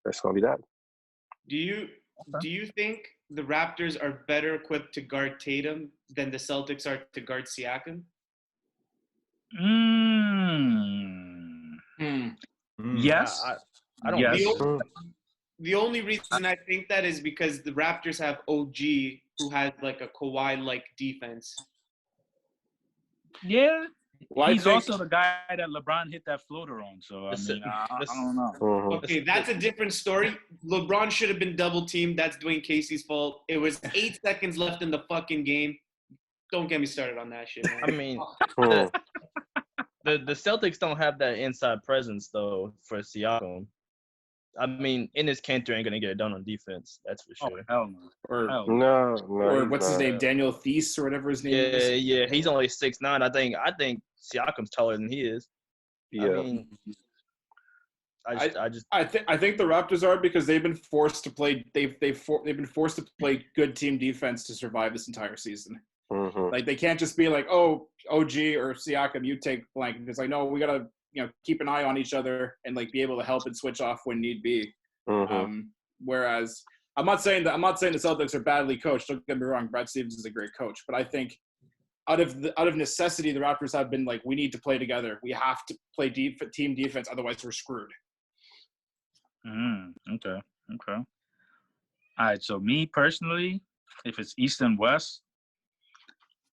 that's gonna be that. Do you think the Raptors are better equipped to guard Tatum than the Celtics are to guard Siakam? Yes. I don't. Yes. The only reason I think that is because the Raptors have OG, who has like a Kawhi-like defense. Yeah. Well, he's also the guy that LeBron hit that floater on. So, I don't know. Okay, that's a different story. LeBron should have been double-teamed. That's Dwayne Casey's fault. It was 8 seconds left in the fucking game. Don't get me started on that shit, man. I mean, the Celtics don't have that inside presence though for Siakam. I mean, Enes Kanter ain't gonna get it done on defense. That's for Oh, sure. hell no. Or Hell no. or he's what's his not. name? Daniel Theis or whatever his name is. Yeah. He's only 6'9". I think Siakam's taller than he is. Yeah. I mean, I think the Raptors are because they've been forced to play. They've been forced to play good team defense to survive this entire season. Mhm. Like they can't just be like, oh, OG or Siakam, you take blank. Because I know we gotta keep an eye on each other and like be able to help and switch off when need be. Mhm. Whereas I'm not saying the Celtics are badly coached. Don't get me wrong, Brad Stevens is a great coach, but I think out of necessity, the Raptors have been like, we need to play together. We have to play team defense, otherwise we're screwed. Okay. All right. So me personally, if it's East and West,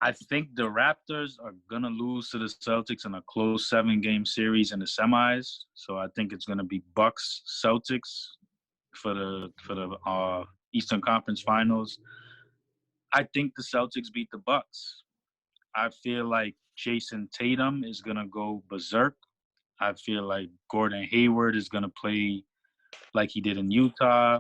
I think the Raptors are gonna lose to the Celtics in a close 7-game series in the semis. So I think it's gonna be Bucks Celtics for the Eastern Conference Finals. I think the Celtics beat the Bucks. I feel like Jason Tatum is gonna go berserk. I feel like Gordon Hayward is gonna play like he did in Utah.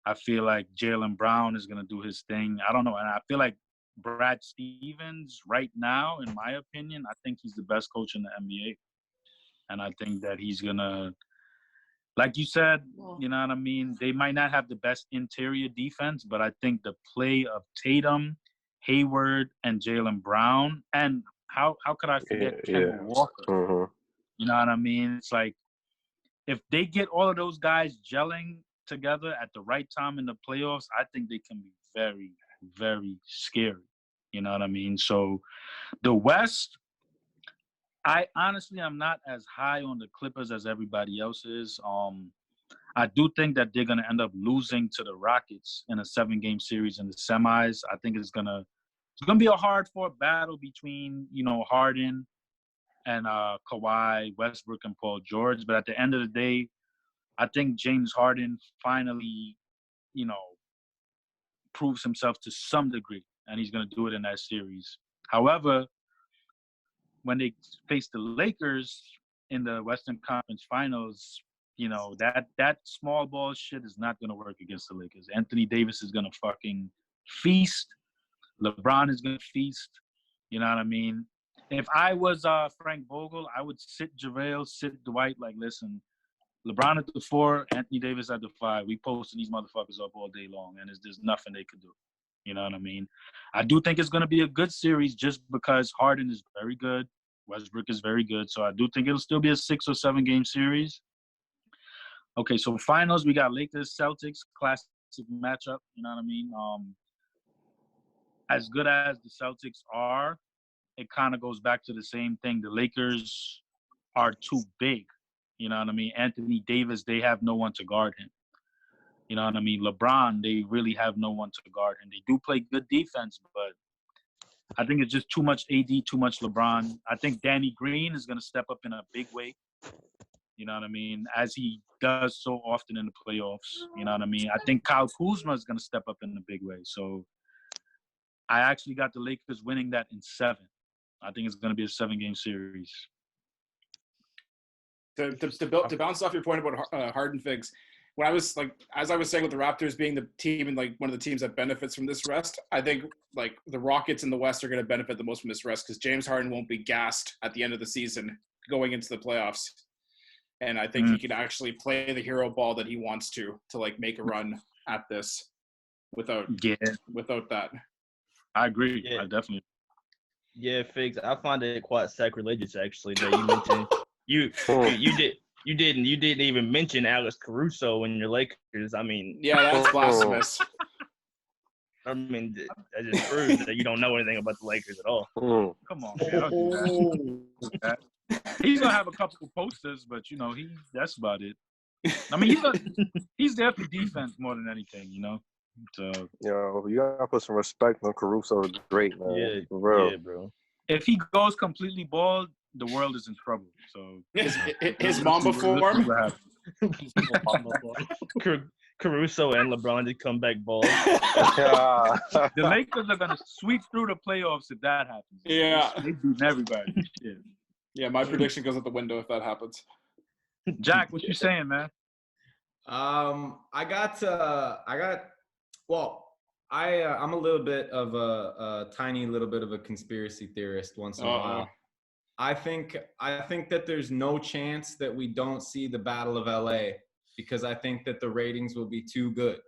I feel like Jaylen Brown is going to do his thing. I don't know. And I feel like Brad Stevens right now, in my opinion, I think he's the best coach in the NBA. And I think that he's going to, like you said, you know what I mean? They might not have the best interior defense, but I think the play of Tatum, Hayward, and Jaylen Brown, and how could I forget Kemba Walker? Mhm. You know what I mean? It's like, if they get all of those guys gelling together at the right time in the playoffs, I think they can be very, very scary. You know what I mean? So the West, I honestly am not as high on the Clippers as everybody else is. I do think that they're going to end up losing to the Rockets in a 7-game series in the semis. I think it's gonna be a hard-fought battle between, Harden and Kawhi, Westbrook, and Paul George. But at the end of the day, I think James Harden finally, proves himself to some degree, and he's going to do it in that series. However, when they face the Lakers in the Western Conference Finals, that small ball shit is not going to work against the Lakers. Anthony Davis is going to fucking feast. LeBron is going to feast. You know what I mean? If I was Frank Vogel, I would sit JaVale, sit Dwight, like, listen, LeBron at the 4, Anthony Davis at the 5. We posting these motherfuckers up all day long, and there's nothing they could do. You know what I mean? I do think it's going to be a good series just because Harden is very good. Westbrook is very good. So I do think it'll still be a 6 or 7-game series. Okay, so finals, we got Lakers, Celtics, classic matchup. You know what I mean? As good as the Celtics are, it kind of goes back to the same thing. The Lakers are too big. You know what I mean? Anthony Davis, they have no one to guard him. You know what I mean? LeBron, they really have no one to guard him. They do play good defense, but I think it's just too much AD, too much LeBron. I think Danny Green is going to step up in a big way. You know what I mean? As he does so often in the playoffs. You know what I mean? I think Kyle Kuzma is going to step up in a big way. So I actually got the Lakers winning that in 7. I think it's going to be a 7-game series. To bounce off your point about Harden Figs, when I was as I was saying with the Raptors being the team and one of the teams that benefits from this rest, I think the Rockets in the West are going to benefit the most from this rest because James Harden won't be gassed at the end of the season going into the playoffs, and I think he can actually play the hero ball that he wants to make a run at this without that. I agree. Yeah. I definitely. Yeah, Figs. I find it quite sacrilegious actually that you mentioned you didn't even mention Alex Caruso in your Lakers. I mean, yeah, that's blasphemous. I mean, that just proves that you don't know anything about the Lakers at all. Come on, man. Don't do that. He's gonna have a couple of posters, but that's about it. I mean, he's there for defense more than anything, So you gotta put some respect on Caruso. Is great, man. Yeah, for real. Yeah, bro. If he goes completely bald, the world is in trouble. So his Mamba form. Caruso and LeBron to come back bald. The Lakers are gonna sweep through the playoffs if that happens. Yeah, they beat everybody. Shit. Yeah, my prediction goes out the window if that happens. Jack, what you saying, man? I'm a little bit of a tiny little bit of a conspiracy theorist once in a while. I think that there's no chance that we don't see the Battle of LA because I think that the ratings will be too good.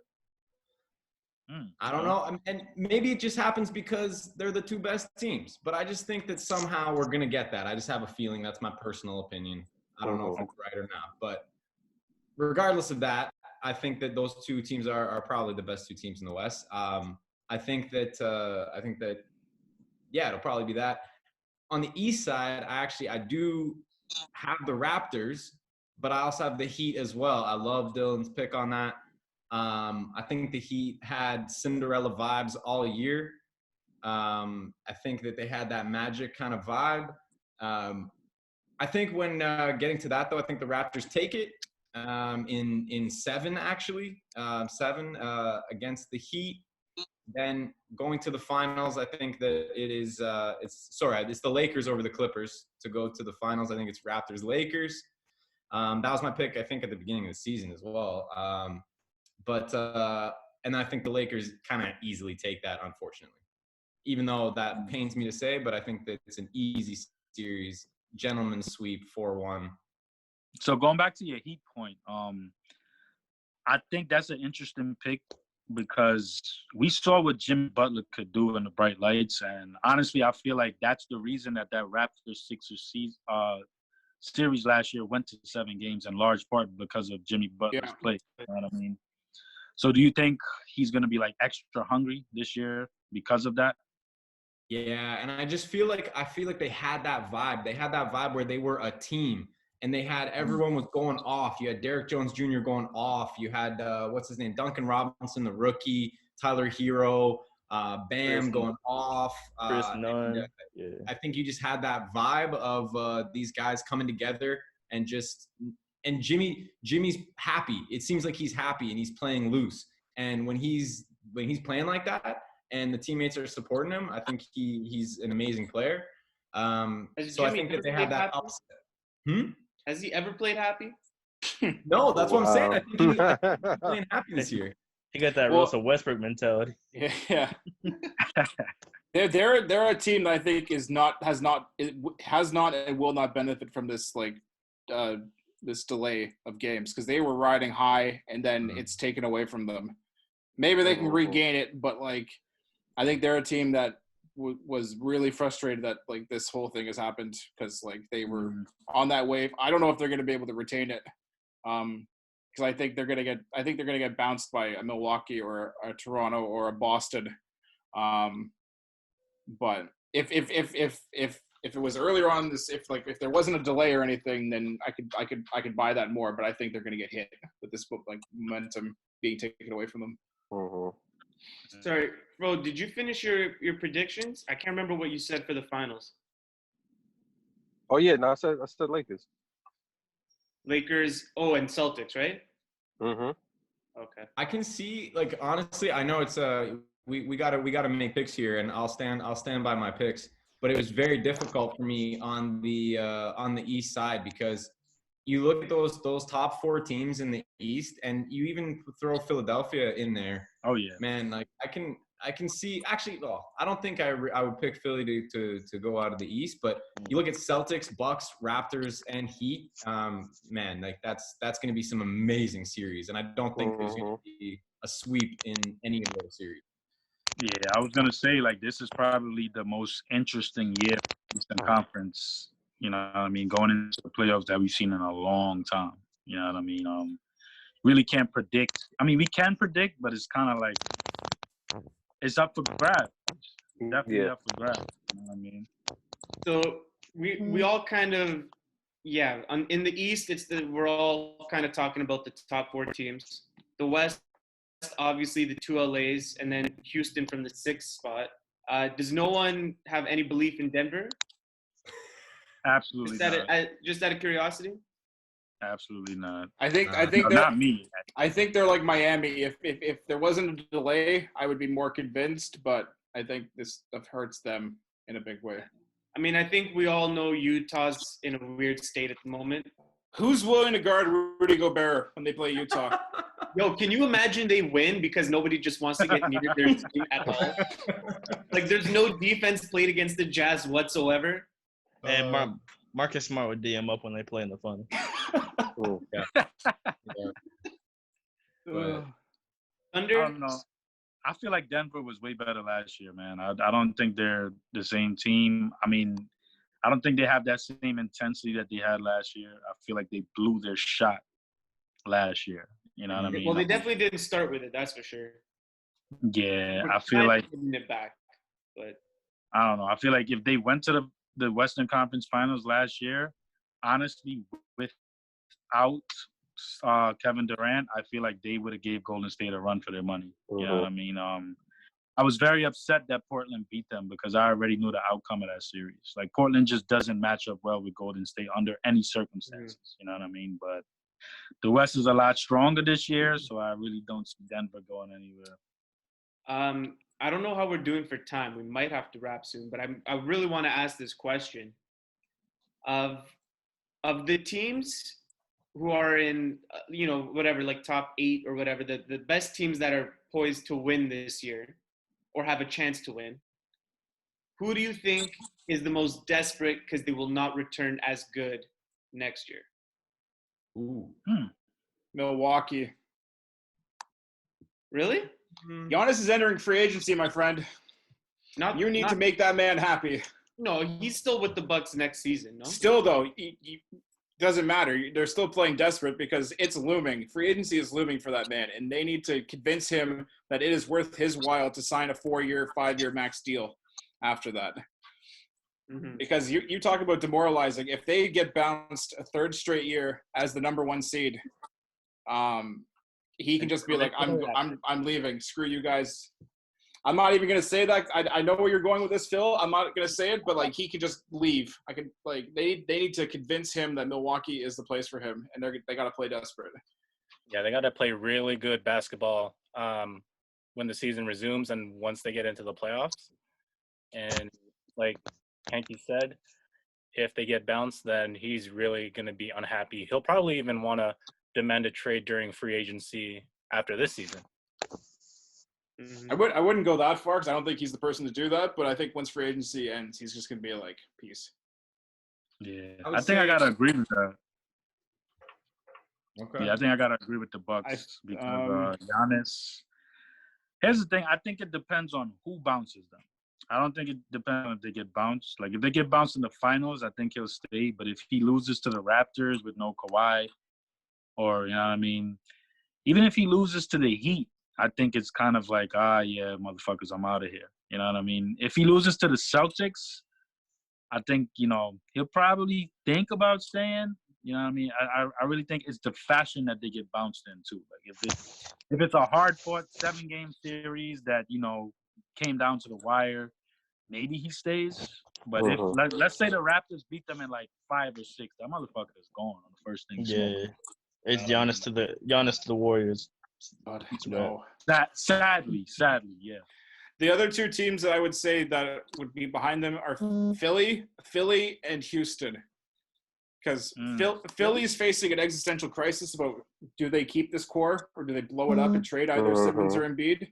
I don't know. And maybe it just happens because they're the two best teams, but I just think that somehow we're going to get that. I just have a feeling. That's my personal opinion. I don't know if it's right or not, but regardless of that, I think that those two teams are probably the best two teams in the West. I think that yeah, it'll probably be that. On the East side, I do have the Raptors, but I also have the Heat as well. I love Dylan's pick on that. I think the Heat had Cinderella vibes all year. I think that they had that magic kind of vibe. I think when getting to that, though, I think the Raptors take it in 7, actually. 7 against the Heat. Then going to the finals, I think that it's the Lakers over the Clippers to go to the finals. I think it's Raptors-Lakers. That was my pick, I think, at the beginning of the season as well. And I think the Lakers kind of easily take that, unfortunately. Even though that pains me to say, but I think that it's an easy series. Gentleman's sweep, 4-1. So going back to your Heat point, I think that's an interesting pick because we saw what Jimmy Butler could do in the bright lights, and honestly, I feel like that's the reason that Raptors-Sixers series last year went to 7 games in large part because of Jimmy Butler's play. You know what I mean? So do you think he's going to be like extra hungry this year because of that? Yeah, and I just feel like they had that vibe. They had that vibe where they were a team. And they had everyone was going off. You had Derrick Jones Jr. going off. You had what's his name, Duncan Robinson, the rookie, Tyler Hero, Bam going off. Chris Nunn. I think you just had that vibe of these guys coming together and Jimmy's happy. It seems like he's happy and he's playing loose. And when he's playing like that and the teammates are supporting him, I think he's an amazing player. So I think that they have that upset. Has he ever played happy? No, that's what I'm saying. I think he's playing happy this year. He got that Russell Westbrook mentality. Yeah. They're a team that I think has not and will not benefit from this this delay of games because they were riding high and then it's taken away from them. Maybe they can regain it, but I think they're a team that was really frustrated that this whole thing has happened because they were on that wave. I don't know if they're going to be able to retain it because I think they're going to get bounced by a Milwaukee or a Toronto or a Boston. But if it was earlier on this, if there wasn't a delay or anything, then I could buy that more. But I think they're going to get hit with this momentum being taken away from them. Sorry, Bro, did you finish your predictions? I can't remember what you said for the finals. Oh yeah, no, I said Lakers. Lakers, and Celtics, right? Mm-hmm. Okay. I can see, honestly, I know it's we gotta make picks here, and I'll stand by my picks. But it was very difficult for me on the East side because you look at those top 4 teams in the East, and you even throw Philadelphia in there. Oh yeah, man. I can see. Actually, I don't think I would pick Philly to go out of the East. But you look at Celtics, Bucks, Raptors, and Heat. Man, that's going to be some amazing series, and I don't think there's going to be a sweep in any of those series. Yeah, I was gonna say this is probably the most interesting year for Eastern Conference. You know what I mean? Going into the playoffs that we've seen in a long time. You know what I mean? Really can't predict. I mean, we can predict, but it's kind of it's up for grabs. Definitely up for grabs. You know what I mean? So we all kind of in the East, we're all kind of talking about the top 4 teams. The West, obviously the 2 LAs, and then Houston from the 6th spot. Does no one have any belief in Denver? Absolutely not. Just out of curiosity? Absolutely not. I think no, not me. I think they're like Miami. If there wasn't a delay, I would be more convinced. But I think this stuff hurts them in a big way. I mean, I think we all know Utah's in a weird state at the moment. Who's willing to guard Rudy Gobert when they play Utah? Yo, can you imagine they win because nobody just wants to get near their team at all? Like, there's no defense played against the Jazz whatsoever. And Marcus Smart would DM up when they play in the fun. Yeah. But I Thunder, don't know. I feel like Denver was way better last year, man. I don't think they're the same team. I mean, I don't think they have that same intensity that they had last year. I feel like they blew their shot last year. You know what I mean? well, they definitely didn't start with it, that's for sure. Yeah, We're I feel kind like of getting it back, but I don't know. I feel like if they went to the Western Conference Finals last year, honestly, without Kevin Durant, I feel like they would have gave Golden State a run for their money. You know what I mean? I was very upset that Portland beat them because I already knew the outcome of that series. Like, Portland just doesn't match up well with Golden State under any circumstances. You know what I mean? But the West is a lot stronger this year, so I really don't see Denver going anywhere. I don't know how we're doing for time. We might have to wrap soon, but I really want to ask this question. Of the teams who are in, whatever, like top 8 or whatever, the best teams that are poised to win this year or have a chance to win, who do you think is the most desperate because they will not return as good next year? ooh. Milwaukee. Really? Giannis is entering free agency, my friend. You need to make that man happy. No, he's still with the Bucks next season, no? Still, though, he doesn't matter. They're still playing desperate because it's looming. Free agency is looming for that man, and they need to convince him that it is worth his while to sign a 4-year, 5-year max deal after that. Because you talk about demoralizing. If they get bounced a 3rd straight year as the number 1 seed, he can just be like, I'm leaving. Screw you guys. I'm not even gonna say that. I know where you're going with this, Phil. I'm not gonna say it, but like, he can just leave. I can, like, they need to convince him that Milwaukee is the place for him, and they gotta play desperate. Yeah, they gotta play really good basketball when the season resumes and once they get into the playoffs. And like Hanky said, if they get bounced, then he's really gonna be unhappy. He'll probably even want to demand a trade during free agency after this season. I wouldn't go that far because I don't think he's the person to do that. But I think once free agency ends, he's just gonna be like, peace. Yeah, I think I gotta agree with that. Okay. Yeah, I think I gotta agree with the Bucks because Giannis. Here's the thing: I think it depends on who bounces them. I don't think it depends on if they get bounced. Like, if they get bounced in the finals, I think he'll stay. But if he loses to the Raptors with no Kawhi, or, you know what I mean, even if he loses to the Heat, I think it's kind of like, yeah, motherfuckers, I'm out of here. You know what I mean? If he loses to the Celtics, I think, he'll probably think about staying. You know what I mean? I really think it's the fashion that they get bounced in, too. Like, if it's a hard-fought 7-game series that, came down to the wire, maybe he stays. But if let's say the Raptors beat them in like 5 or 6, that motherfucker is gone on the first thing. Yeah, it's Giannis to the Warriors. God, no. Sadly, yeah. The other 2 teams that I would say that would be behind them are Philly and Houston. Because Philly's facing an existential crisis about, do they keep this core or do they blow it up and trade either Simmons or Embiid?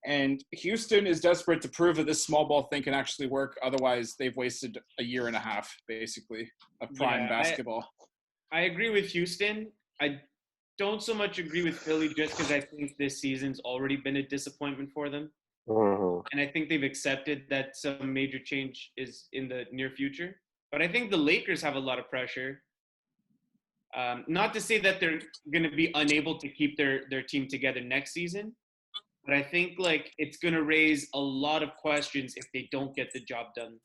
And Houston is desperate to prove that this small ball thing can actually work. Otherwise, they've wasted a year and a half, basically, of prime basketball. I agree with Houston. I don't so much agree with Philly just because I think this season's already been a disappointment for them. And I think they've accepted that some major change is in the near future. But I think the Lakers have a lot of pressure. Not to say that they're going to be unable to keep their team together next season, but I think like it's going to raise a lot of questions if they don't get the job done.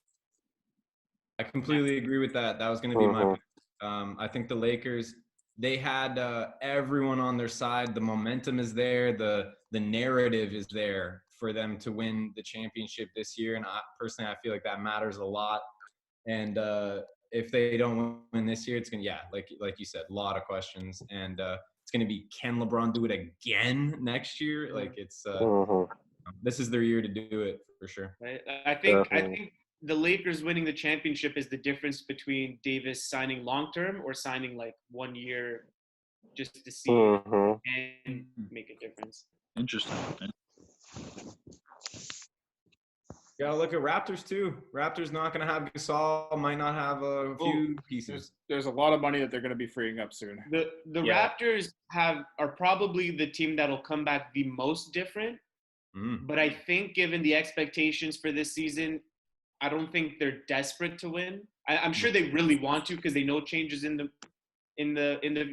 I completely agree with that. That was going to be my pick. I think the Lakers, they had everyone on their side. The momentum is there. The narrative is there for them to win the championship this year. And personally, I feel like that matters a lot. And if they don't win this year, it's going to, like you said, a lot of questions. And it's going to be, can LeBron do it again next year? Like, it's this is their year to do it for sure. Right? I think the Lakers winning the championship is the difference between Davis signing long-term or signing like 1 year just to see and make a difference. Interesting. You gotta look at Raptors too. Raptors not gonna have Gasol, might not have a few pieces. There's a lot of money that they're going to be freeing up soon. The Raptors are probably the team that'll come back the most different. But I think given the expectations for this season, I don't think they're desperate to win. I'm sure they really want to because they know changes in the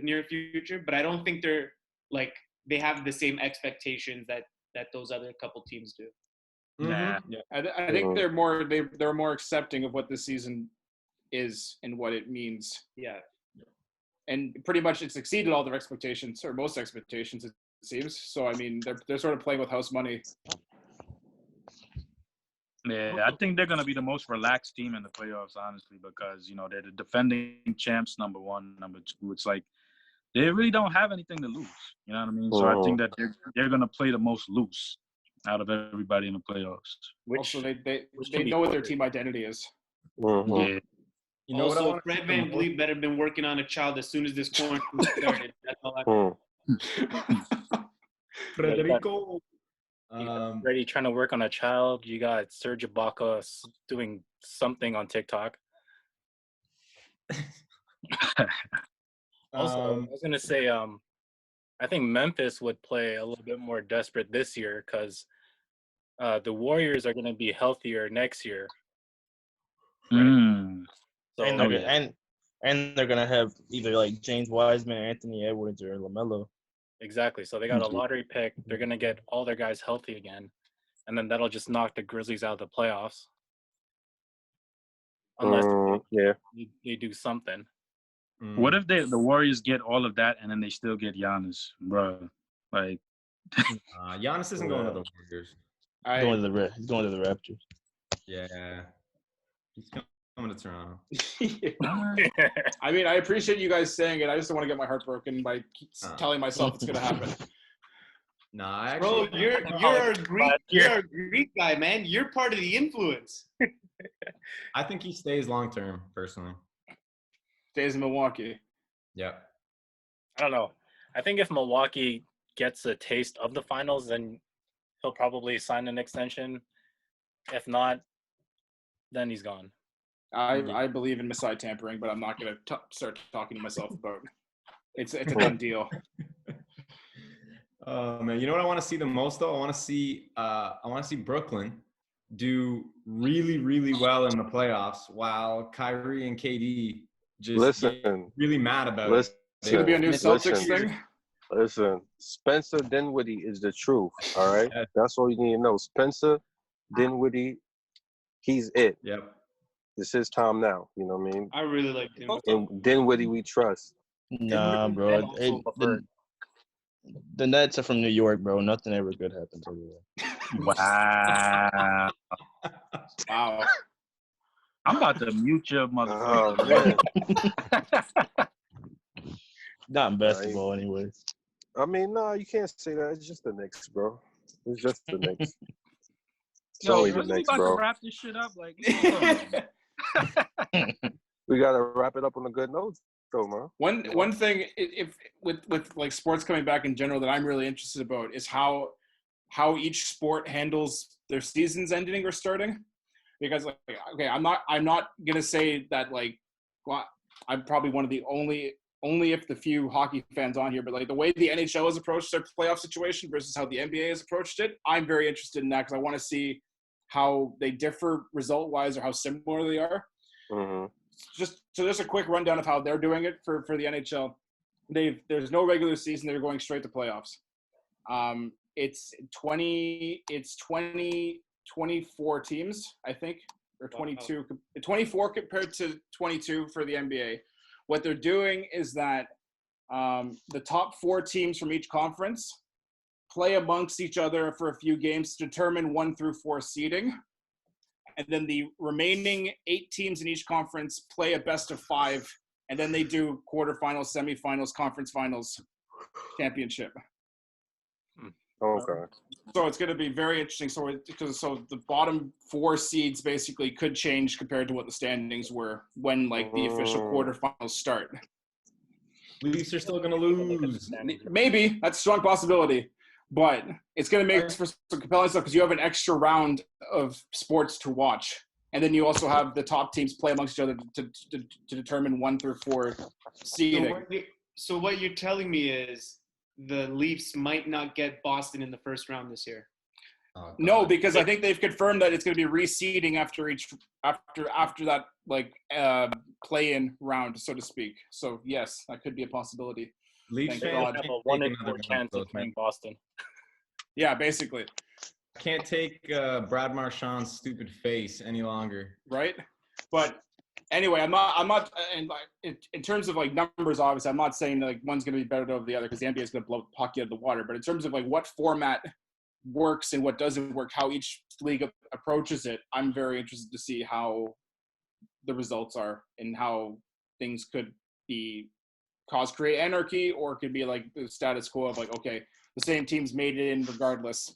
near future. But I don't think they're like they have the same expectations that those other couple teams do. Nah. Yeah, I think they're more accepting of what this season is and what it means. Yeah. And pretty much it's exceeded all their expectations, or most expectations, it seems. So I mean, they're sort of playing with house money. Yeah, I think they're gonna be the most relaxed team in the playoffs, honestly, because they're the defending champs, number one, number two. It's like they really don't have anything to lose. You know what I mean? So I think that they're gonna play the most loose out of everybody in the playoffs. Also, they know what their team identity is. Yeah. You know also, what Fred VanVleet better been working on a child as soon as this quarantine started. That's all Federico. Ready trying to work on a child. You got Serge Ibaka doing something on TikTok. Also, I was gonna say, I think Memphis would play a little bit more desperate this year because the Warriors are gonna be healthier next year. Right? So, and they're gonna have either like James Wiseman, Anthony Edwards, or LaMelo. Exactly. So they got a lottery pick. They're gonna get all their guys healthy again, and then that'll just knock the Grizzlies out of the playoffs. Unless they do something. What if the Warriors get all of that and then they still get Giannis, bro? Like, Giannis isn't going to the Warriors. He's going to the Raptors. Yeah, he's coming to Toronto. I mean, I appreciate you guys saying it. I just don't want to get my heart broken by telling myself it's going to happen. Nah, actually, bro, you're a Greek guy, man. You're part of the influence. I think he stays long term, personally. Stays in Milwaukee. Yep. I don't know. I think if Milwaukee gets a taste of the finals, then he'll probably sign an extension. If not, then he's gone. I believe in Masai tampering, but I'm not going to start talking to myself about it. It's a done deal. Oh man, you know what I want to see the most though? I want to see Brooklyn do really, really well in the playoffs while Kyrie and KD just get really mad about it. It's going to be a new Celtics thing. Listen, Spencer Dinwiddie is the truth, all right? That's all you need to know. Spencer Dinwiddie, he's it. Yep. It's his time now, you know what I mean? I really like him. And Dinwiddie we trust. Nah, bro. The Nets are from New York, bro. Nothing ever good happens over there. Wow. Wow. I'm about to mute your motherfucker. Oh, man. Not in basketball, anyways. I mean, no, you can't say that. It's just the Knicks, bro. It's just the Knicks. It's Yo, only we the Knicks, about bro. to wrap this shit up? Like, We got to wrap it up on a good note, though, man. One thing, if with like sports coming back in general, that I'm really interested about is how each sport handles their seasons ending or starting. Because like, okay, I'm not gonna say that like, well, I'm probably one of the only if the few hockey fans on here, but like the way the NHL has approached their playoff situation versus how the NBA has approached it, I'm very interested in that because I want to see how they differ result-wise or how similar they are. Mm-hmm. Just a quick rundown of how they're doing it for the NHL. There's no regular season. They're going straight to playoffs. It's 24 teams, I think, or 22. 24 compared to 22 for the NBA. What they're doing is that the top 4 teams from each conference play amongst each other for a few games to determine 1 through 4 seeding. And then the remaining 8 teams in each conference play a best of 5. And then they do quarterfinals, semifinals, conference finals, championship. Okay. So it's going to be very interesting. So the bottom 4 seeds basically could change compared to what the standings were when like the official quarterfinals start. Leafs are still gonna lose. Maybe that's a strong possibility, but it's going to make for some compelling stuff because you have an extra round of sports to watch, and then you also have the top teams play amongst each other to determine 1 through 4 seeding. So what you're telling me is the Leafs might not get Boston in the first round this year. Oh, No, because I think they've confirmed that it's going to be reseeding after that like play-in round, so to speak. So yes, that could be a possibility. Leafs Thank fans God. Have a can't 1 take in 4 another chance one of playing Boston. Yeah, basically, Can't take Brad Marchand's stupid face any longer. right? But anyway, I'm not, and like in terms of like numbers, obviously, I'm not saying like one's going to be better over the other because the NBA is going to blow hockey out of the water. But in terms of like what format works and what doesn't work, how each league approaches it, I'm very interested to see how the results are and how things could be create anarchy, or it could be like the status quo of like, okay, the same teams made it in regardless,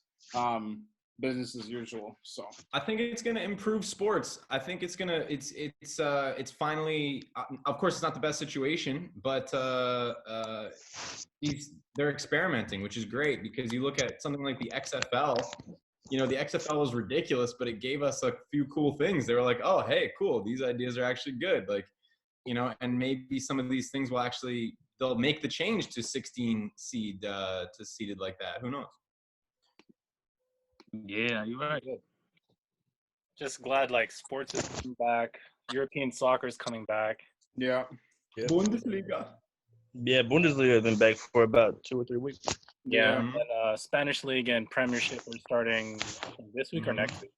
business as usual. So I think it's going to improve sports. I think it's going to it's finally, of course it's not the best situation, but they're experimenting, which is great because you look at something like the XFL. You know, the XFL was ridiculous, but it gave us a few cool things. They were like, oh, hey, cool, these ideas are actually good. Like, you know, and maybe some of these things will actually, they'll make the change to 16 seed to seeded like that. Who knows? Yeah, you're right. Just glad like sports is coming back. European soccer is coming back. yeah. Bundesliga. Yeah, Bundesliga has been back for about 2 or 3 weeks. Yeah, Mhm. and Spanish League and Premiership are starting this week or Mhm. next week.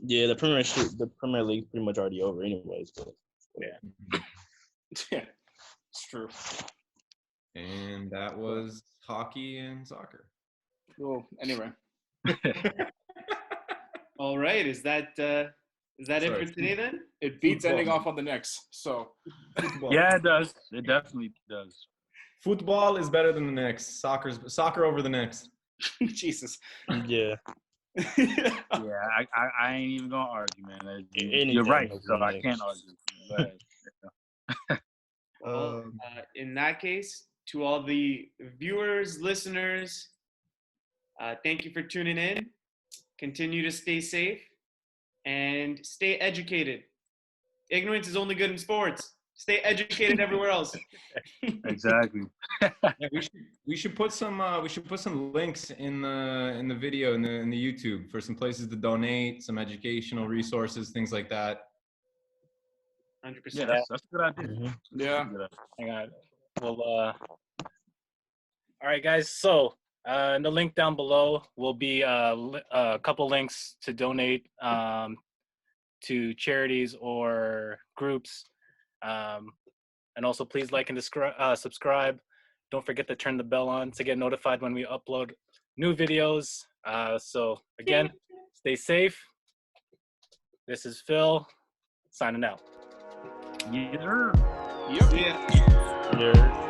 Yeah, the Premier League pretty much already over anyways. But Yeah. Yeah, it's true. And that was hockey and soccer. Well, anyway, All right, is that it Sorry. for today then? it beats Football. ending off on the Knicks. So Football. Yeah, it does. It definitely does. Football is better than the Knicks. Soccer over the Knicks. Jesus. yeah, Yeah, I ain't even gonna argue, man. You're anything right, over so the I Knicks. can't argue. Go ahead. Well, in that case, to all the viewers, listeners, thank you for tuning in. Continue to stay safe and stay educated. Ignorance is only good in sports. Stay educated everywhere else. Exactly. Yeah, we should put some links in the video in the YouTube for some places to donate, some educational resources, things like that. 100%. Yeah, that's a good idea. Mhm. Yeah. Hang on. Well, all right, guys. So in the link down below will be a couple links to donate to charities or groups. And also, please like and subscribe. Don't forget to turn the bell on to get notified when we upload new videos. So again, stay safe. This is Phil signing out. Yes, sir. Yep. Yeah. Yeah.